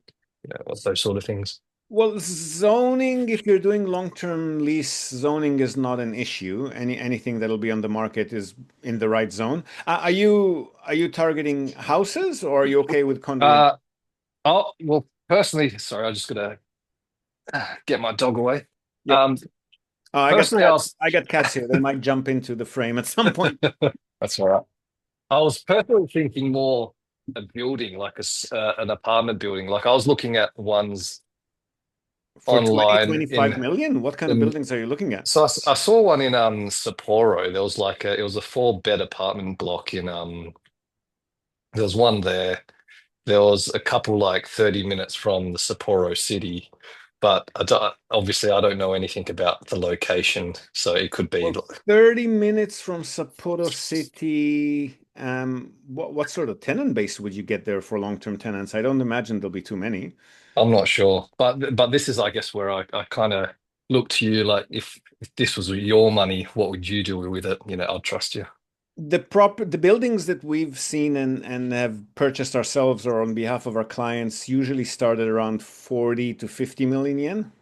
[SPEAKER 4] those sort of things?
[SPEAKER 1] well, zoning, if you're doing long-term lease, zoning is not an issue. Anything that'll be on the market is in the right zone. Are you targeting houses, or are you okay with condo units?
[SPEAKER 4] Oh, well, personally, sorry, I just gotta get my dog away.
[SPEAKER 1] Yep.
[SPEAKER 4] Um,
[SPEAKER 1] Oh, I got
[SPEAKER 4] personally, I
[SPEAKER 1] cats.
[SPEAKER 4] was
[SPEAKER 1] I got cats here. They might jump into the frame at some point.
[SPEAKER 4] that's all right. I was personally thinking more a building, like an apartment building. Like I was looking at ones
[SPEAKER 1] For 20,
[SPEAKER 4] online
[SPEAKER 1] 25 million, what kind of
[SPEAKER 4] in
[SPEAKER 1] buildings are you looking at?
[SPEAKER 4] so I saw one in Sapporo. There was it was a 4-bed apartment block in there was one there. there was a couple like 30 minutes from the Sapporo city, but obviously I don't know anything about the location, so it could be.
[SPEAKER 1] Well, 30 minutes from Sapporo City. What sort of tenant base would you get there for long-term tenants? I don't imagine there'll be too many.
[SPEAKER 4] I'm not sure, but this is, I guess, where I kind of look to you. Like, if this was your money, what would you do with it? I'd trust you.
[SPEAKER 1] The buildings that we've seen and have purchased ourselves or on behalf of our clients usually start at around 40 to 50 million yen.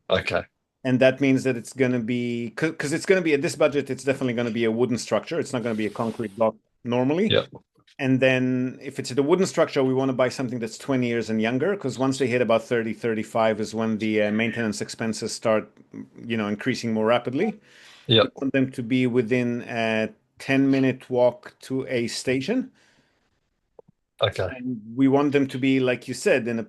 [SPEAKER 4] Okay.
[SPEAKER 1] And that means that it's going to be, because it's going to be at this budget, it's definitely going to be a wooden structure. It's not going to be a concrete block normally.
[SPEAKER 4] Yep.
[SPEAKER 1] And then if it's a wooden structure, we want to buy something that's 20 years and younger, because once they hit about 30, 35 is when the maintenance expenses start, increasing more rapidly.
[SPEAKER 4] Yep.
[SPEAKER 1] We want them to be within a 10-minute walk to a station.
[SPEAKER 4] Okay.
[SPEAKER 1] And we want them to be, like you said, in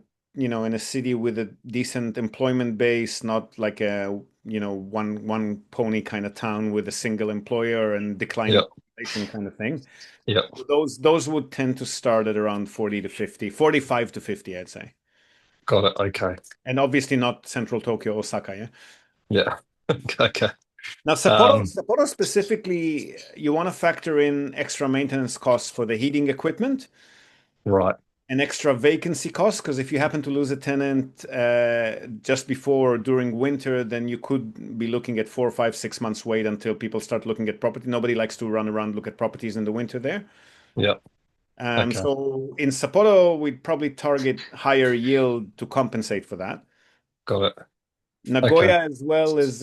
[SPEAKER 1] a city with a decent employment base, not like a, one pony kind of town with a single employer and declining
[SPEAKER 4] Yep.
[SPEAKER 1] population kind of thing.
[SPEAKER 4] Yep.
[SPEAKER 1] Those would tend to start at around 40 to 50, 45 to 50, I'd say.
[SPEAKER 4] Got it. Okay.
[SPEAKER 1] And obviously not central Tokyo, Osaka, yeah.
[SPEAKER 4] Yeah. Okay.
[SPEAKER 1] Now, Sapporo specifically, you want to factor in extra maintenance costs for the heating equipment.
[SPEAKER 4] Right.
[SPEAKER 1] An extra vacancy cost, because if you happen to lose a tenant just before or during winter, then you could be looking at 4, 5, 6 months wait until people start looking at property. Nobody likes to run around look at properties in the winter there.
[SPEAKER 4] Yep. Okay.
[SPEAKER 1] So in Sapporo, we'd probably target higher yield to compensate for that.
[SPEAKER 4] Got it.
[SPEAKER 1] Nagoya as well is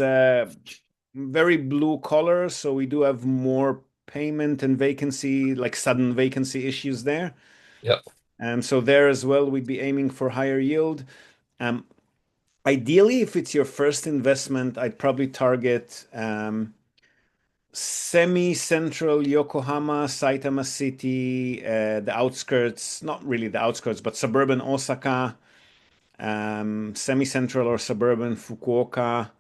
[SPEAKER 1] very blue collar, so we do have more payment and vacancy, like sudden vacancy issues there.
[SPEAKER 4] Yep.
[SPEAKER 1] So there as well, we'd be aiming for higher yield. Ideally, if it's your first investment, I'd probably target semi-central Yokohama, Saitama City, the outskirts, not really the outskirts, but suburban Osaka, semi-central or suburban Fukuoka.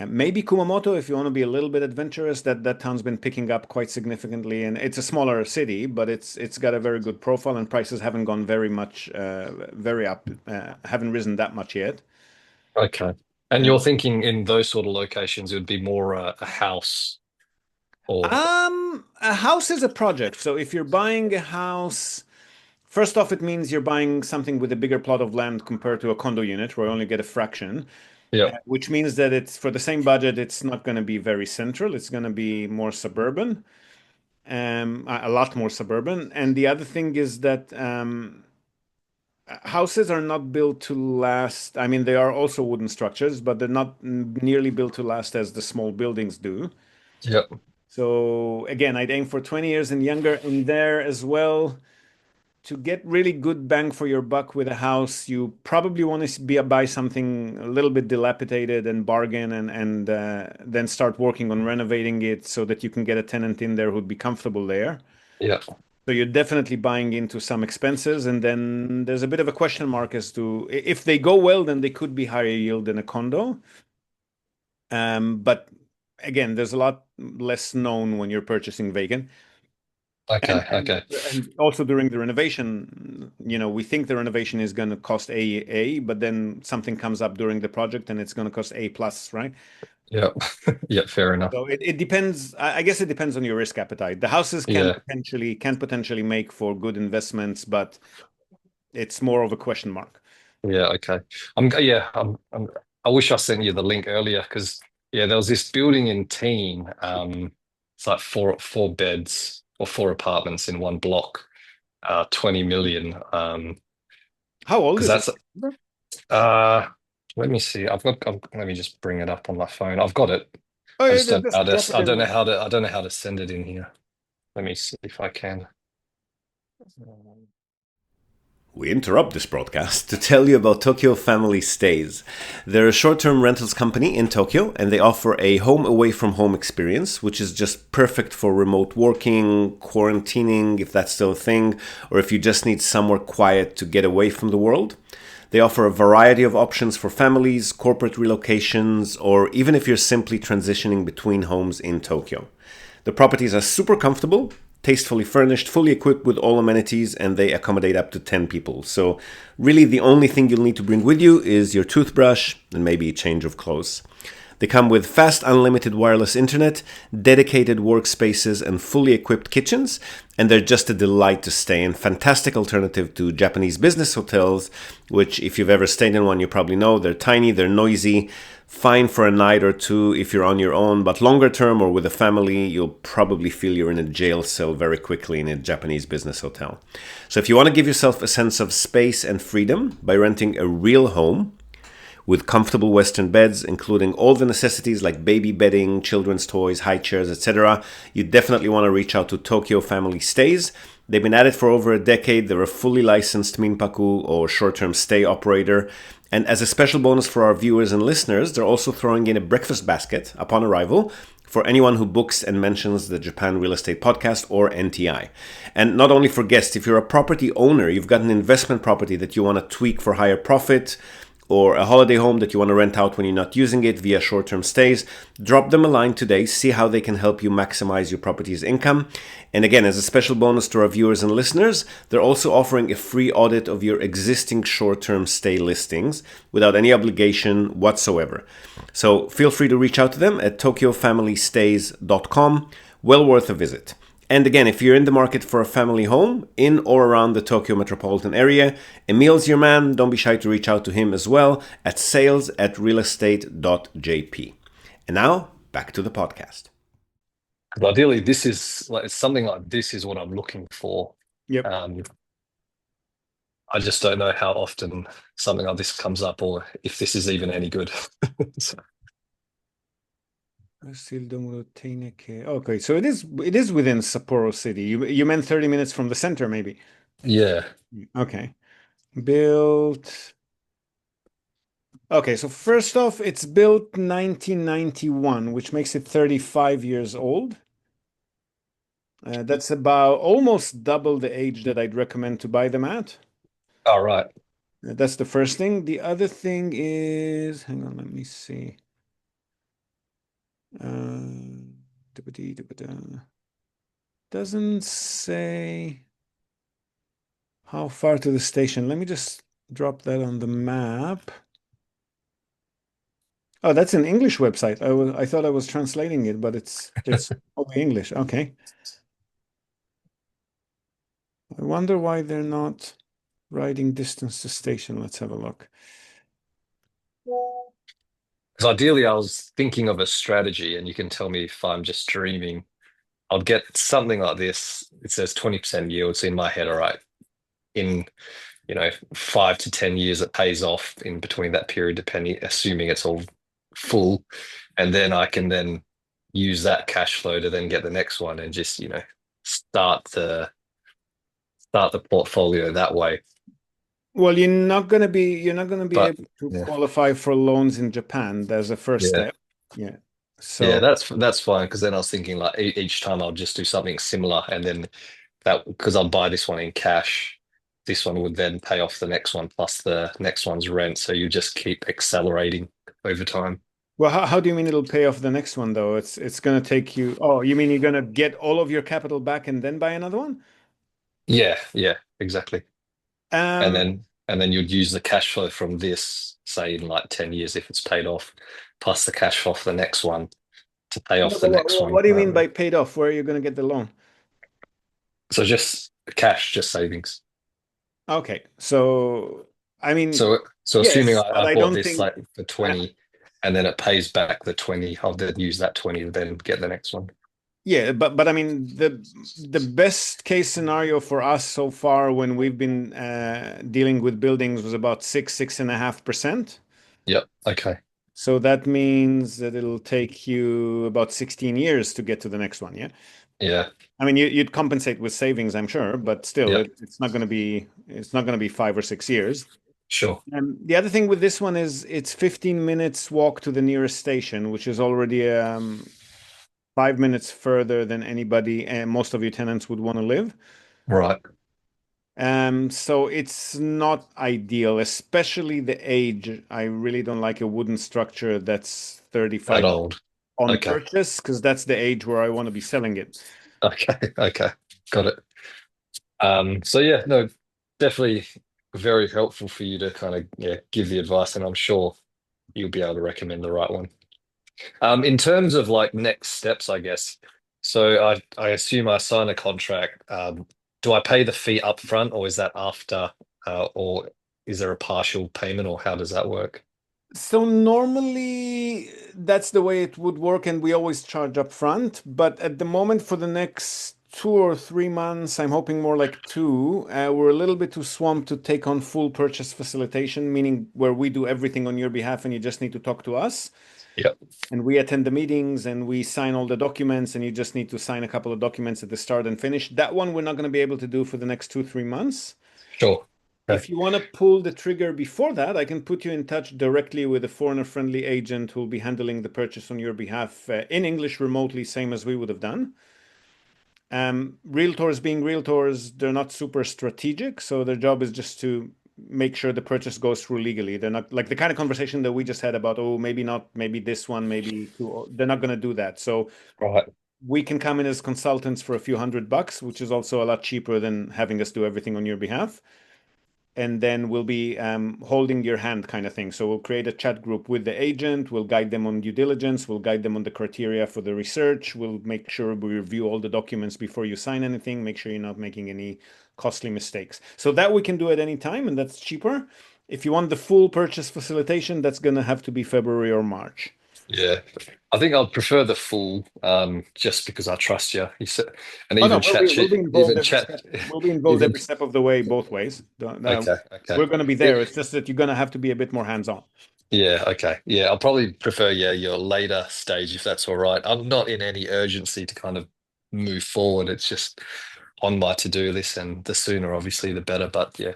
[SPEAKER 1] Maybe Kumamoto, if you want to be a little bit adventurous, that town's been picking up quite significantly, and it's a smaller city, but it's got a very good profile, and prices haven't gone very much, very up, haven't risen that much yet.
[SPEAKER 4] Okay. And you're thinking in those sort of locations, it would be more a house or.
[SPEAKER 1] A house is a project. So if you're buying a house, first off, it means you're buying something with a bigger plot of land compared to a condo unit where you only get a fraction.
[SPEAKER 4] Yeah.
[SPEAKER 1] Which means that it's for the same budget, it's not going to be very central. It's going to be more suburban, a lot more suburban. And the other thing is that houses are not built to last. I mean, they are also wooden structures, but they're not nearly built to last as the small buildings do.
[SPEAKER 4] Yep.
[SPEAKER 1] So again, I'd aim for 20 years and younger in there as well. To get really good bang for your buck with a house, you probably want to buy something a little bit dilapidated and bargain and then start working on renovating it so that you can get a tenant in there who'd be comfortable there.
[SPEAKER 4] Yeah.
[SPEAKER 1] So you're definitely buying into some expenses, and then there's a bit of a question mark as to if they go well, then they could be higher yield than a condo. But again, there's a lot less known when you're purchasing vacant.
[SPEAKER 4] Okay.
[SPEAKER 1] And also during the renovation, we think the renovation is going to cost A, but then something comes up during the project and it's going to cost A plus, right?
[SPEAKER 4] Yeah. Yeah. Fair enough.
[SPEAKER 1] So it depends. I guess it depends on your risk appetite. The houses can potentially make for good investments, but it's more of a question mark.
[SPEAKER 4] Yeah. Okay. I wish I sent you the link earlier because there was this building in Teen. It's like four beds or 4 apartments in one block, 20 million.
[SPEAKER 1] How old is
[SPEAKER 4] That's
[SPEAKER 1] it?
[SPEAKER 4] let me see. Let me just bring it up on my phone. I've got it.
[SPEAKER 1] Oh,
[SPEAKER 4] I
[SPEAKER 1] yeah,
[SPEAKER 4] just don't know how to,
[SPEAKER 1] drop it in.
[SPEAKER 4] I don't know how to send it in here. Let me see if I can.
[SPEAKER 5] We interrupt this broadcast to tell you about Tokyo Family Stays. They're a short-term rentals company in Tokyo, and they offer a home away from home experience, which is just perfect for remote working, quarantining, if that's still a thing, or if you just need somewhere quiet to get away from the world. They offer a variety of options for families, corporate relocations, or even if you're simply transitioning between homes in Tokyo. The properties are super comfortable, tastefully furnished, fully equipped with all amenities, and they accommodate up to 10 people. So really the only thing you'll need to bring with you is your toothbrush and maybe a change of clothes. They come with fast unlimited wireless internet, dedicated workspaces, and fully equipped kitchens, and they're just a delight to stay in. Fantastic alternative to Japanese business hotels, which if you've ever stayed in one, you probably know they're tiny, they're noisy, fine for a night or two if you're on your own, but longer term or with a family, you'll probably feel you're in a jail cell very quickly in a Japanese business hotel. So if you want to give yourself a sense of space and freedom by renting a real home, with comfortable Western beds, including all the necessities like baby bedding, children's toys, high chairs, etc., you definitely want to reach out to Tokyo Family Stays. They've been at it for over a decade. They're a fully licensed minpaku or short-term stay operator. And as a special bonus for our viewers and listeners, they're also throwing in a breakfast basket upon arrival for anyone who books and mentions the Japan Real Estate Podcast or NTI. And not only for guests, if you're a property owner, you've got an investment property that you want to tweak for higher profit, or a holiday home that you want to rent out when you're not using it via short-term stays, drop them a line today, see how they can help you maximize your property's income. And again, as a special bonus to our viewers and listeners, they're also offering a free audit of your existing short-term stay listings without any obligation whatsoever. So feel free to reach out to them at tokyofamilystays.com. Well worth a visit. And again, if you're in the market for a family home in or around the Tokyo metropolitan area, Emil's your man. Don't be shy to reach out to him as well at sales@realestate.jp. And now, back to the podcast.
[SPEAKER 4] But ideally, this is like something like this is what I'm looking for.
[SPEAKER 1] Yep.
[SPEAKER 4] I just don't know how often something like this comes up or if this is even any good. So,
[SPEAKER 1] Okay, so it is within Sapporo City. You meant 30 minutes from the center, maybe.
[SPEAKER 4] yeah.
[SPEAKER 1] Okay. Built. Okay, so first off, it's built 1991, which makes it 35 years old. That's about almost double the age that I'd recommend to buy them at.
[SPEAKER 4] All right.
[SPEAKER 1] That's the first thing. The other thing is, hang on, let me see. Doesn't say how far to the station. Let me just drop that on the map. Oh, that's an English website. I thought I was translating it, but it's only English. Okay. I wonder why they're not writing distance to station. Let's have a look.
[SPEAKER 4] Because ideally, I was thinking of a strategy, and you can tell me if I'm just dreaming. I'll get something like this. It says 20% yields in my head. All right. In 5 to 10 years, it pays off in between that period, assuming it's all full. And then I can then use that cash flow to then get the next one and just, start the portfolio that way.
[SPEAKER 1] Well, you're not going to be able to
[SPEAKER 4] yeah.
[SPEAKER 1] qualify for loans in Japan. There's a first
[SPEAKER 4] Yeah.
[SPEAKER 1] step. Yeah. So
[SPEAKER 4] Yeah, that's fine because then I was thinking like each time I'll just do something similar and then that because I'll buy this one in cash, this one would then pay off the next one plus the next one's rent. So you just keep accelerating over time.
[SPEAKER 1] Well, how do you mean it'll pay off the next one though? It's going to take you. Oh, you mean you're going to get all of your capital back and then buy another one?
[SPEAKER 4] Yeah, exactly.
[SPEAKER 1] Um,
[SPEAKER 4] And then you'd use the cash flow from this, say in like 10 years if it's paid off, plus the cash flow for the next one to pay off the next one.
[SPEAKER 1] What do you mean by paid off? Where are you going to get the loan?
[SPEAKER 4] So just cash, just savings.
[SPEAKER 1] Okay, so I mean,
[SPEAKER 4] So
[SPEAKER 1] yes,
[SPEAKER 4] assuming
[SPEAKER 1] but
[SPEAKER 4] I
[SPEAKER 1] I
[SPEAKER 4] bought
[SPEAKER 1] don't
[SPEAKER 4] this
[SPEAKER 1] think
[SPEAKER 4] like for 20 and then it pays back the 20, I'll then use that 20 to then get the next one.
[SPEAKER 1] yeah, but I mean the best case scenario for us so far when we've been dealing with buildings was about 6.5%.
[SPEAKER 4] Yep. Okay.
[SPEAKER 1] So that means that it'll take you about 16 years to get to the next one, yeah?
[SPEAKER 4] Yeah.
[SPEAKER 1] I mean, you'd compensate with savings, I'm sure, but still,
[SPEAKER 4] Yep.
[SPEAKER 1] it's not going to be 5 or 6 years.
[SPEAKER 4] Sure.
[SPEAKER 1] The other thing with this one is it's 15 minutes walk to the nearest station, which is already 5 minutes further than anybody and most of your tenants would want to live.
[SPEAKER 4] Right.
[SPEAKER 1] So it's not ideal, especially the age. I really don't like a wooden structure that's 35
[SPEAKER 4] That old.
[SPEAKER 1] on
[SPEAKER 4] Okay.
[SPEAKER 1] purchase because that's the age where I want to be selling it.
[SPEAKER 4] Okay. Got it. So yeah, no, definitely very helpful for you to kind of give the advice, and I'm sure you'll be able to recommend the right one. In terms of like next steps, I guess. So I assume I sign a contract. Do I pay the fee up front, or is that after, or is there a partial payment, or how does that work?
[SPEAKER 1] So normally that's the way it would work, and we always charge up front. But at the moment, for the next 2 or 3 months, I'm hoping more like two. We're a little bit too swamped to take on full purchase facilitation, meaning where we do everything on your behalf and you just need to talk to us.
[SPEAKER 4] Yep.
[SPEAKER 1] And we attend the meetings and we sign all the documents, and you just need to sign a couple of documents at the start and finish. That one we're not going to be able to do for the next 2, 3 months.
[SPEAKER 4] Sure. Okay.
[SPEAKER 1] If you want to pull the trigger before that, I can put you in touch directly with a foreigner-friendly agent who will be handling the purchase on your behalf in English remotely, same as we would have done. Realtors being realtors, they're not super strategic, so their job is just to make sure the purchase goes through legally. They're not like the kind of conversation that we just had about, oh, maybe not, maybe this one, maybe two. They're not going to do that. So
[SPEAKER 4] Right.
[SPEAKER 1] we can come in as consultants for a few $100, which is also a lot cheaper than having us do everything on your behalf. And then we'll be holding your hand kind of thing. So we'll create a chat group with the agent. We'll guide them on due diligence. We'll guide them on the criteria for the research. We'll make sure we review all the documents before you sign anything. Make sure you're not making any costly mistakes. So that we can do at any time, and that's cheaper. If you want the full purchase facilitation, that's going to have to be February or March.
[SPEAKER 4] Yeah, I think I'll prefer the full, just because I trust you. You said, and
[SPEAKER 1] Oh
[SPEAKER 4] even
[SPEAKER 1] no, we'll be involved
[SPEAKER 4] even
[SPEAKER 1] every
[SPEAKER 4] chat,
[SPEAKER 1] step. We'll be involved
[SPEAKER 4] even
[SPEAKER 1] every step of the way, both ways.
[SPEAKER 4] okay, okay.
[SPEAKER 1] We're going to be there. It's just that you're going to have to be a bit more hands-on.
[SPEAKER 4] Yeah, okay. Yeah, I'll probably prefer, your later stage if that's all right. I'm not in any urgency to kind of move forward. It's just on my to-do list, and the sooner, obviously, the better. But yeah,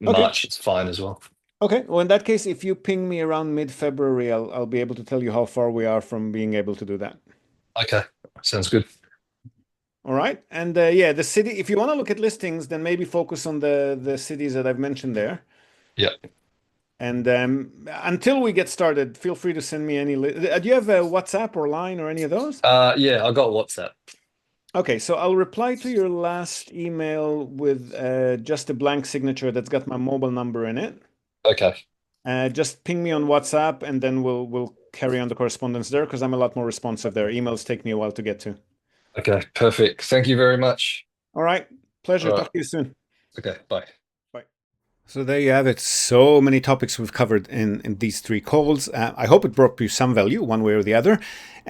[SPEAKER 1] Okay.
[SPEAKER 4] March is fine as well.
[SPEAKER 1] Okay. Well, in that case, if you ping me around mid-February, I'll be able to tell you how far we are from being able to do that.
[SPEAKER 4] Okay, sounds good.
[SPEAKER 1] All right. And yeah, the city, if you want to look at listings, then maybe focus on the cities that I've mentioned there.
[SPEAKER 4] Yeah.
[SPEAKER 1] And until we get started, feel free to send me any. Do you have a WhatsApp or Line or any of those?
[SPEAKER 4] Yeah, I got WhatsApp.
[SPEAKER 1] Okay, so I'll reply to your last email with just a blank signature that's got my mobile number in it.
[SPEAKER 4] Okay.
[SPEAKER 1] Just ping me on WhatsApp, and then we'll carry on the correspondence there because I'm a lot more responsive there. Emails take me a while to get to.
[SPEAKER 4] Okay, perfect. Thank you very much.
[SPEAKER 1] All right, pleasure.
[SPEAKER 4] All right.
[SPEAKER 1] Talk to you soon.
[SPEAKER 4] Okay, bye.
[SPEAKER 1] Bye. So there you have it. So many topics we've covered in these 3 calls. I hope it brought you some value one way or the other.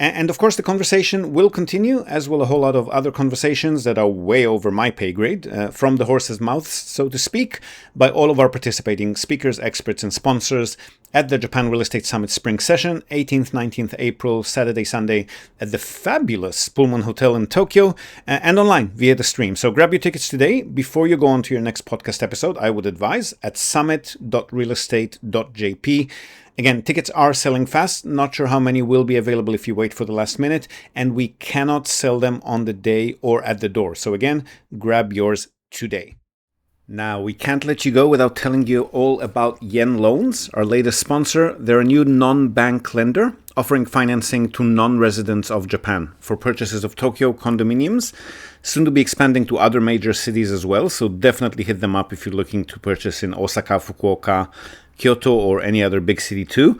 [SPEAKER 1] And of course, the conversation will continue, as will a whole lot of other conversations that are way over my pay grade, from the horse's mouth, so to speak, by all of our participating speakers, experts, and sponsors at the Japan Real Estate Summit Spring Session, 18th, 19th April, Saturday, Sunday, at the fabulous Pullman Hotel in Tokyo, and online via the stream. So grab your tickets today. Before you go on to your next podcast episode, I would advise at summit.realestate.jp. Again, tickets are selling fast. Not sure how many will be available if you wait for the last minute, and we cannot sell them on the day or at the door. So again, grab yours today. Now, we can't let you go without telling you all about Yen Loans, our latest sponsor. They're a new non-bank lender offering financing to non-residents of Japan for purchases of Tokyo condominiums, soon to be expanding to other major cities as well. So definitely hit them up if you're looking to purchase in Osaka, Fukuoka, Kyoto, or any other big city too.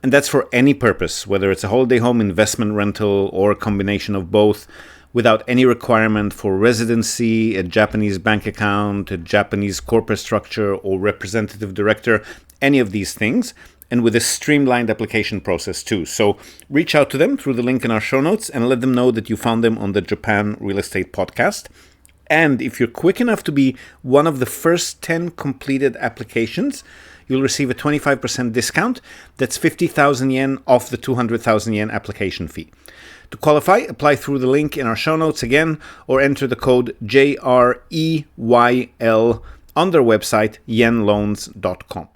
[SPEAKER 1] And that's for any purpose, whether it's a holiday home, investment rental, or a combination of both, without any requirement for residency, a Japanese bank account, a Japanese corporate structure, or representative director, any of these things, and with a streamlined application process too. So reach out to them through the link in our show notes and let them know that you found them on the Japan Real Estate Podcast. And if you're quick enough to be one of the first 10 completed applications, you'll receive a 25% discount. That's 50,000 yen off the 200,000 yen application fee. To qualify, apply through the link in our show notes again, or enter the code JREYL on their website, yenloans.com.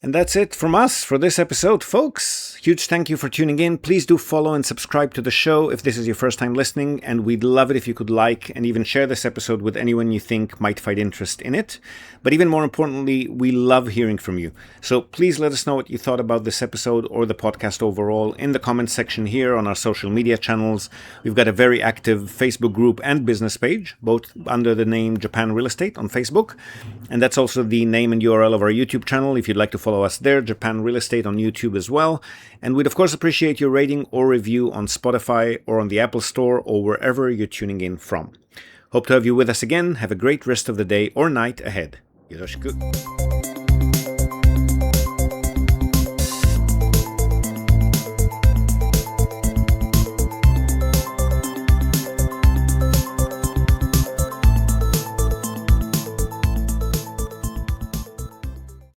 [SPEAKER 1] And that's it from us for this episode, folks. Huge thank you for tuning in. Please do follow and subscribe to the show if this is your first time listening, and we'd love it if you could like and even share this episode with anyone you think might find interest in it. But even more importantly, we love hearing from you. So please let us know what you thought about this episode or the podcast overall in the comments section here on our social media channels. We've got a very active Facebook group and business page, both under the name Japan Real Estate on Facebook. And that's also the name and URL of our YouTube channel if you'd like to follow us there, Japan Real Estate on YouTube as well. And we'd of course appreciate your rating or review on Spotify or on the Apple Store or wherever you're tuning in from. Hope to have you with us again. Have a great rest of the day or night ahead. Yoroshiku.